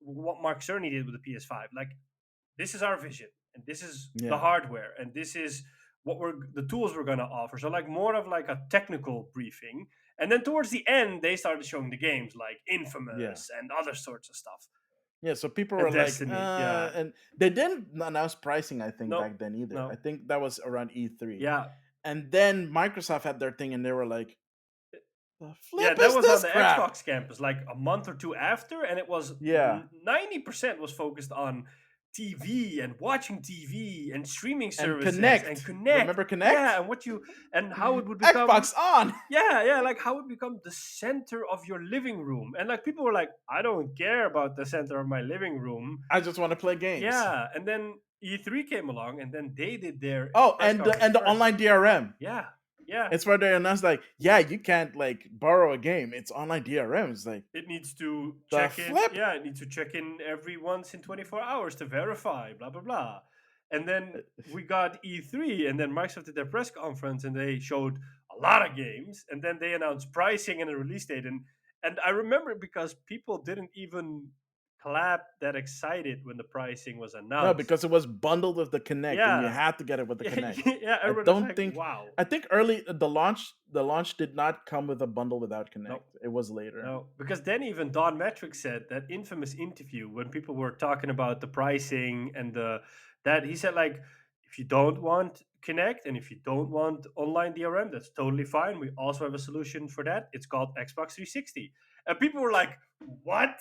what Mark Cerny did with the PS5. Like, this is our vision and this is the
Yeah.
hardware and this is what we're the tools we're going to offer, so like more of like a technical briefing. And then towards the end they started showing the games like
Yeah.
Infamous and other sorts of stuff.
Yeah. So people
And
were like,
Destiny, yeah.
and they didn't announce pricing. I think
No,
back then either. I
no.
think that was around E3.
Yeah.
And then Microsoft had their thing, and they were like, "The
Yeah,
flip
that
is
was on
this
the
crap?"
Xbox campus like a month or two after, and it was
Yeah.
90% was focused on TV and watching TV and streaming
And
services and
Connect.
Connect.
Remember Connect?
Yeah, and what you and how it would become.
Xbox on.
Yeah, yeah, like how it become the center of your living room. And like people were like, I don't care about the center of my living room.
I just want to play games.
Yeah, and then E3 came along, and then they did their
Oh,
press conference
and the
first.
online DRM.
Yeah, yeah.
It's where they announced like, yeah, you can't like borrow a game. It's online DRM. It's like
It needs to
the
check in.
flip.
Yeah, it needs to check in every once in 24 hours to verify, blah, blah, blah. And then we got E3, and then Microsoft did their press conference, and they showed a lot of games, and then they announced pricing and a release date. And I remember it because people didn't even clap that excited when the pricing was
No,
announced.
because it was bundled with the Connect, and you
Yeah.
had to get it with the
Yeah,
Connect.
yeah,
I
everybody was
don't
like,
think.
wow.
I think early the launch did not come with a bundle without Connect.
Nope.
It was later.
No, because then even Don Metric said that infamous interview when people were talking about the pricing and the that he said like if you don't want Connect and if you don't want online DRM, that's totally fine. We also have a solution for that. It's called Xbox 360. And people were like, "What?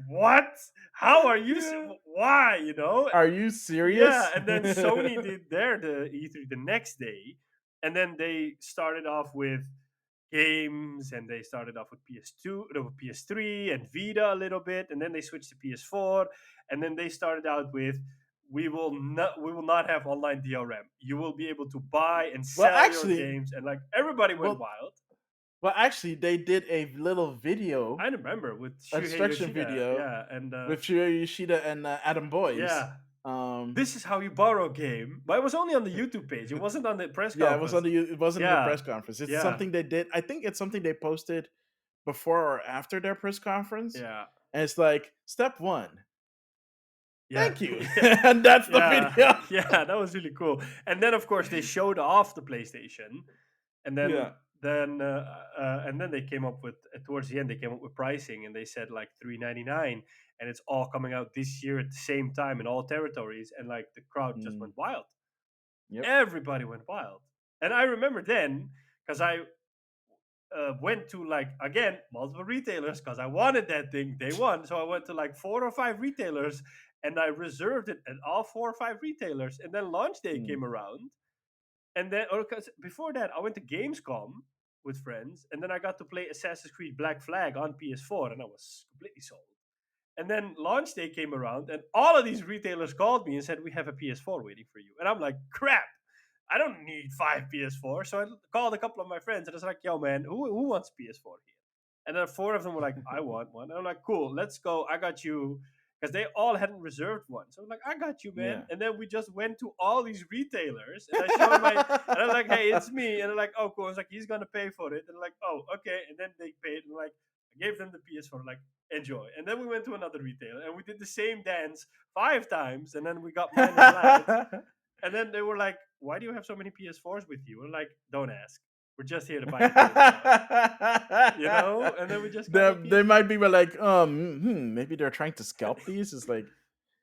What? How are you?
Yeah.
Why? You know?"
Are you serious?
Yeah, and then Sony did the E3 the next day, and then they started off with games, and they started off with PS2, no, PS3, and Vita a little bit, and then they switched to PS4, and then they started out with we will not have online DRM. You will be able to buy and
Well,
sell your
actually,
games, and like everybody went
well,
wild.
actually, they did a little video,
I remember with Shuhei
instruction
Yoshida,
video
yeah, and
with Shuhei Yoshida and Adam Boyce.
yeah,
Um,
this is how you borrow a game, but it was only on the YouTube page. It wasn't on the press
yeah, it was
conference.
on the it wasn't in the
Yeah,
press conference. It's
yeah,
something they did. I think it's something they posted before or after their press conference,
yeah.
and it's like step one.
Yeah,
Thank you,
yeah,
and that's the
yeah,
video.
yeah. That was really cool. And then, of course, they showed off the PlayStation, and then
Yeah.
then they came up with towards the end they came up with pricing, and they said like $399, and it's all coming out this year at the same time in all territories, and like the crowd just
Mm,
went wild.
yep.
Everybody went wild, and I remember then because I went to like again multiple retailers because I wanted that thing day one. So I went to like 4 or 5 retailers and I reserved it at all 4 or 5 retailers. And then launch day
Mm,
came around, and then or because before that I went to Gamescom with friends, and then I got to play Assassin's Creed Black Flag on PS4, and I was completely sold. And then launch day came around, and all of these retailers called me and said, "We have a PS4 waiting for you." And I'm like, "Crap! I don't need 5 PS4." So I called a couple of my friends, and I was like, "Yo, man, who wants PS4 here?" And then 4 of them were like, "I want one." And I'm like, "Cool, let's go. I got you." Because they all hadn't reserved one. So I'm like, "I got you, man."
yeah.
And then we just went to all these retailers, and I showed and I was like, "Hey, it's me." And they're like, "Oh, cool." I was like, "He's gonna pay for it." And they're like, "Oh, okay." And then they paid, and like, I gave them the PS4, like, enjoy. And then we went to another retailer, and we did the same dance 5 times, and then we got mine at last. And then they were like, "Why do you have so many PS4s with you?" And like, "Don't ask. We're just here to buy the PS4." You know? And then we just got a
They might
PS4.
be like, maybe they're trying to scalp these. It's like,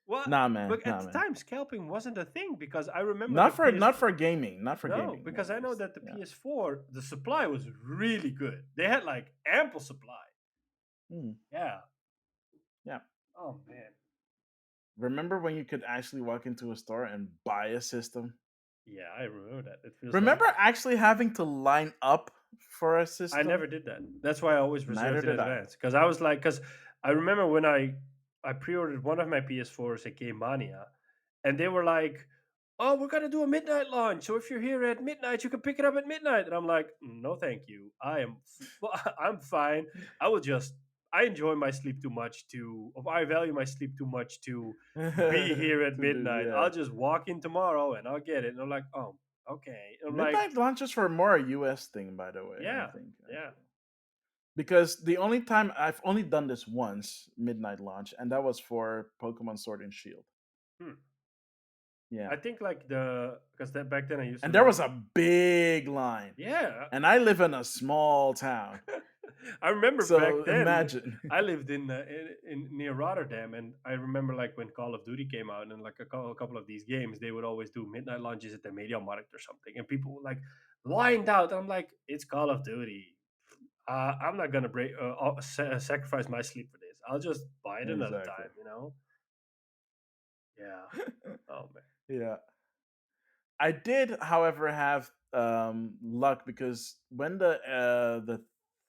Well,
man,
but at
nah,
the
man.
time, scalping wasn't a thing because I remember the
Not for
PS.
gaming, not for
No,
gaming. No,
because I know that the
yeah.
PS4, the supply was really good. They had like ample supply.
Hmm,
Yeah.
yeah.
Oh man.
Remember when you could actually walk into a store and buy a system?
Yeah, I remember that. It feels like
Remember actually having to line up for a
I
system?
never did that. That's why I always
Neither
reserved in
did I.
advance because I was like, because I remember when I pre-ordered one of my PS4s at Game Mania, and they were like, "Oh, we're gonna do a midnight launch. So if you're here at midnight, you can pick it up at midnight." And I'm like, "No, thank you. I'm fine. I will just. I enjoy my sleep too much to. Or I value my sleep too much to be here at
To do,
midnight.
yeah.
I'll just walk in tomorrow and I'll get it." And I'm like, "Oh, okay." And I'm like,
Midnight launches were more a US thing, by the way, I
"Yeah,
think,
yeah."
actually. Because the only time I've only done this once, midnight launch, and that was for Pokemon Sword and Shield.
Hmm.
Yeah.
I think like because that back then I used to
And there
live.
was a big line.
Yeah,
And I live in a small town.
I remember back
So
then
imagine.
I lived in near Rotterdam, and I remember like when Call of Duty came out, and like a couple of these games, they would always do midnight launches at the Media Markt or something, and people were like lined out. I'm like, it's Call of Duty. I'm not gonna sacrifice my sleep for this. I'll just buy it another
Exactly.
time. You know? Yeah. Oh man.
Yeah. I did, however, have luck because when the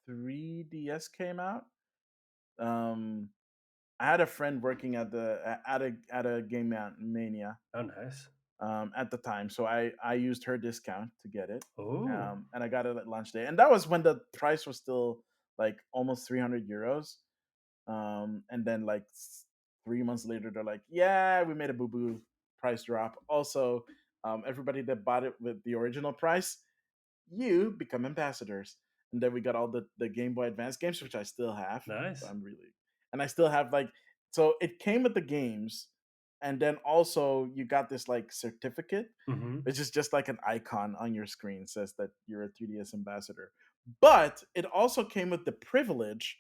3DS came out, um, I had a friend working at a mania
Oh nice.
at the time, so I used her discount to get it,
Oh
and I got it at launch day, and that was when the price was still like almost 300 euros. And then like 3 months later, they're like, "Yeah, we made a boo boo price drop." Also, everybody that bought it with the original price, you become ambassadors. And then we got all the Game Boy Advance games, which I still have. So
nice.
I'm really, and I still have like, so it came with the games, and then also you got this like certificate,
Mm-hmm.
which is just like an icon on your screen says that you're a 3DS ambassador. But it also came with the privilege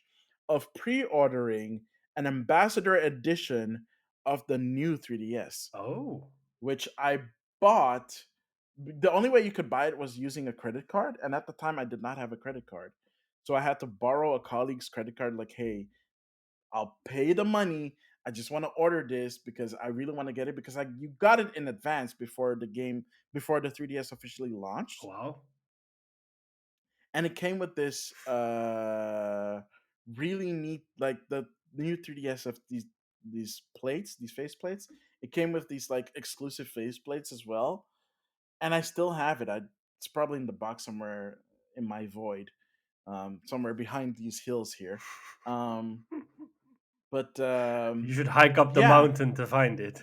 of pre-ordering an ambassador edition of the new 3DS,
Oh
which I bought. The only way you could buy it was using a credit card, and at the time I did not have a credit card. So I had to borrow a colleague's credit card like, "Hey, I'll pay the money. I just want to order this because I really want to get it because you got it in advance before the 3DS officially launched,
wow.
and it came with this really neat like the new 3DS of these plates, these face plates. It came with these like exclusive face plates as well, and I still have it. It's probably in the box somewhere in my void, somewhere behind these hills here. Um, but
You should hike up the
yeah,
mountain to find it.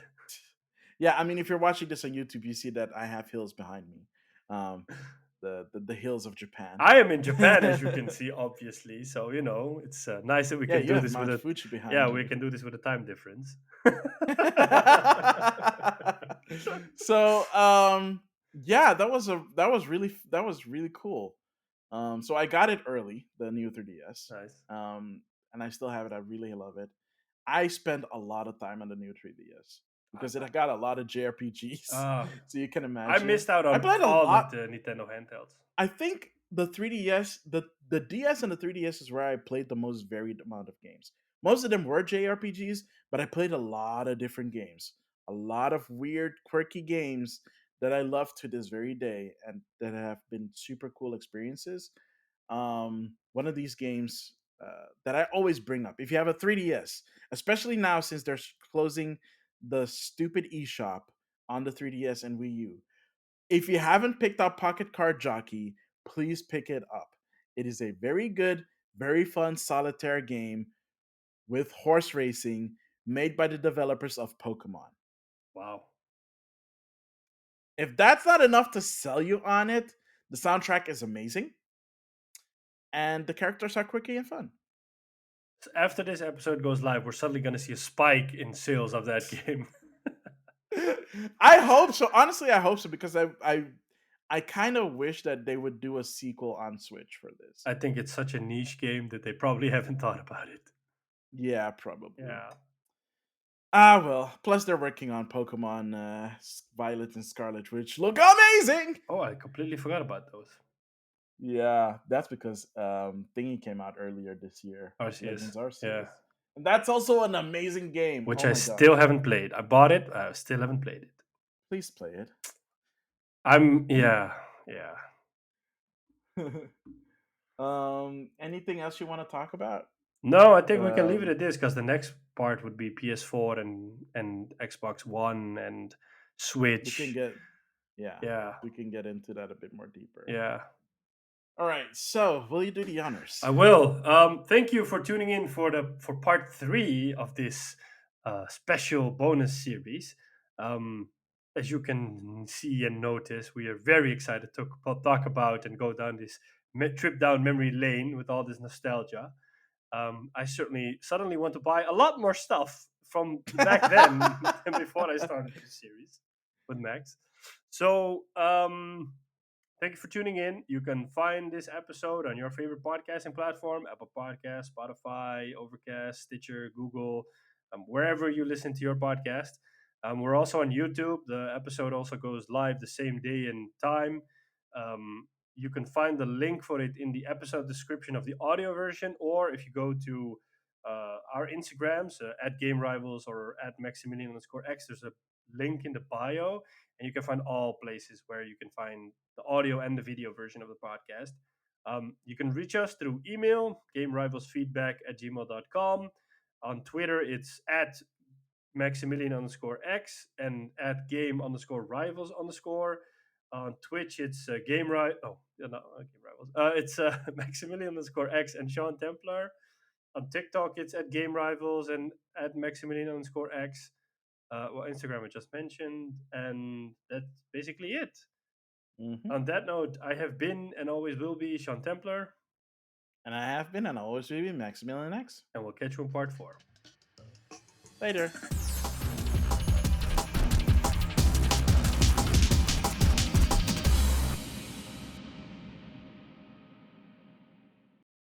yeah. I mean, if you're watching this on YouTube, you see that I have hills behind me, um, the hills of Japan.
I am in Japan, as you can see, obviously. So you know it's nice that we
Yeah,
can
you
do
have
this with
Mount
a.
Fuji
Yeah,
behind
we
you.
can do this with a time difference.
So yeah, that was really cool. So I got it early, the new 3DS.
Nice.
And I still have it. I really love it. I spent a lot of time on the new 3DS
I,
because it got a lot of
I,
JRPGs.
uh,
So you can
I
imagine.
missed out
I
on
played a
all
lot.
of the Nintendo handhelds.
I think the 3DS, the DS and the 3DS is where I played the most varied amount of games. Most of them were JRPGs, but I played a lot of different games. A lot of weird, quirky games that I love to this very day and that have been super cool experiences. One of these games that I always bring up, if you have a 3DS, especially now since they're closing the stupid eShop on the 3DS and Wii U, if you haven't picked up Pocket Card Jockey, please pick it up. It is a very good, very fun solitaire game with horse racing made by the developers of Pokemon.
Wow.
If that's not enough to sell you on it, the soundtrack is amazing and the characters are quirky and fun.
So after this episode goes live, we're suddenly going to see a spike in sales of that game.
I hope so. Honestly, I hope so because I kind of wish that they would do a sequel on Switch for this.
I think it's such a niche game that they probably haven't thought about it.
Yeah, probably.
Yeah.
Ah, well. Plus, they're working on Pokemon Violet and Scarlet, which look amazing.
Oh, I completely forgot about those.
Yeah, that's because Thingy came out earlier this year.
Arceus.
Legends
Yeah.
Arceus, and that's also an amazing game.
Which
Oh
I
my god!
still haven't played. I bought it. I still haven't played it.
Please play
Yeah, yeah.
it. Anything else you want to talk about?
No, I think we can leave it
Um,
at this because the next part would be PS4 and Xbox One and
we can
Switch.
get yeah,
Yeah,
we can get into that a bit more deeper.
yeah.
All right, so will you do the
I
honors?
will. Thank you for tuning in for part three of this special bonus series. Um, as you can see and notice, we are very excited to talk about and go down this trip down memory lane with all this nostalgia. I certainly suddenly want to buy a lot more stuff from back then than before I started this series with Max. So thank you for tuning in. You can find this episode on your favorite podcasting platform: Apple Podcasts, Spotify, Overcast, Stitcher, Google, wherever you listen to your podcast. We're also on YouTube. The episode also goes live the same day and time. You can find the link for it in the episode description of the audio version, or if you go to our Instagrams at Game Rivals or at Maximilian underscore X, there's a link in the bio, and you can find all places where you can find the audio and the video version of the podcast. You can reach us through email, gamerivalsfeedback@gmail.com. On Twitter, it's at Maximilian underscore X and at game underscore rivals underscore. On Twitch, it's Oh, yeah, not game rivals. It's Maximilian underscore X and Sean Templar. On TikTok, it's at game rivals and at Maximilian underscore X. Instagram I just mentioned, and that's basically it.
Hmm.
On that note, I have been and always will be Sean Templar,
And I have been, and always will be Maximilian X.
and we'll catch you in part four.
Later.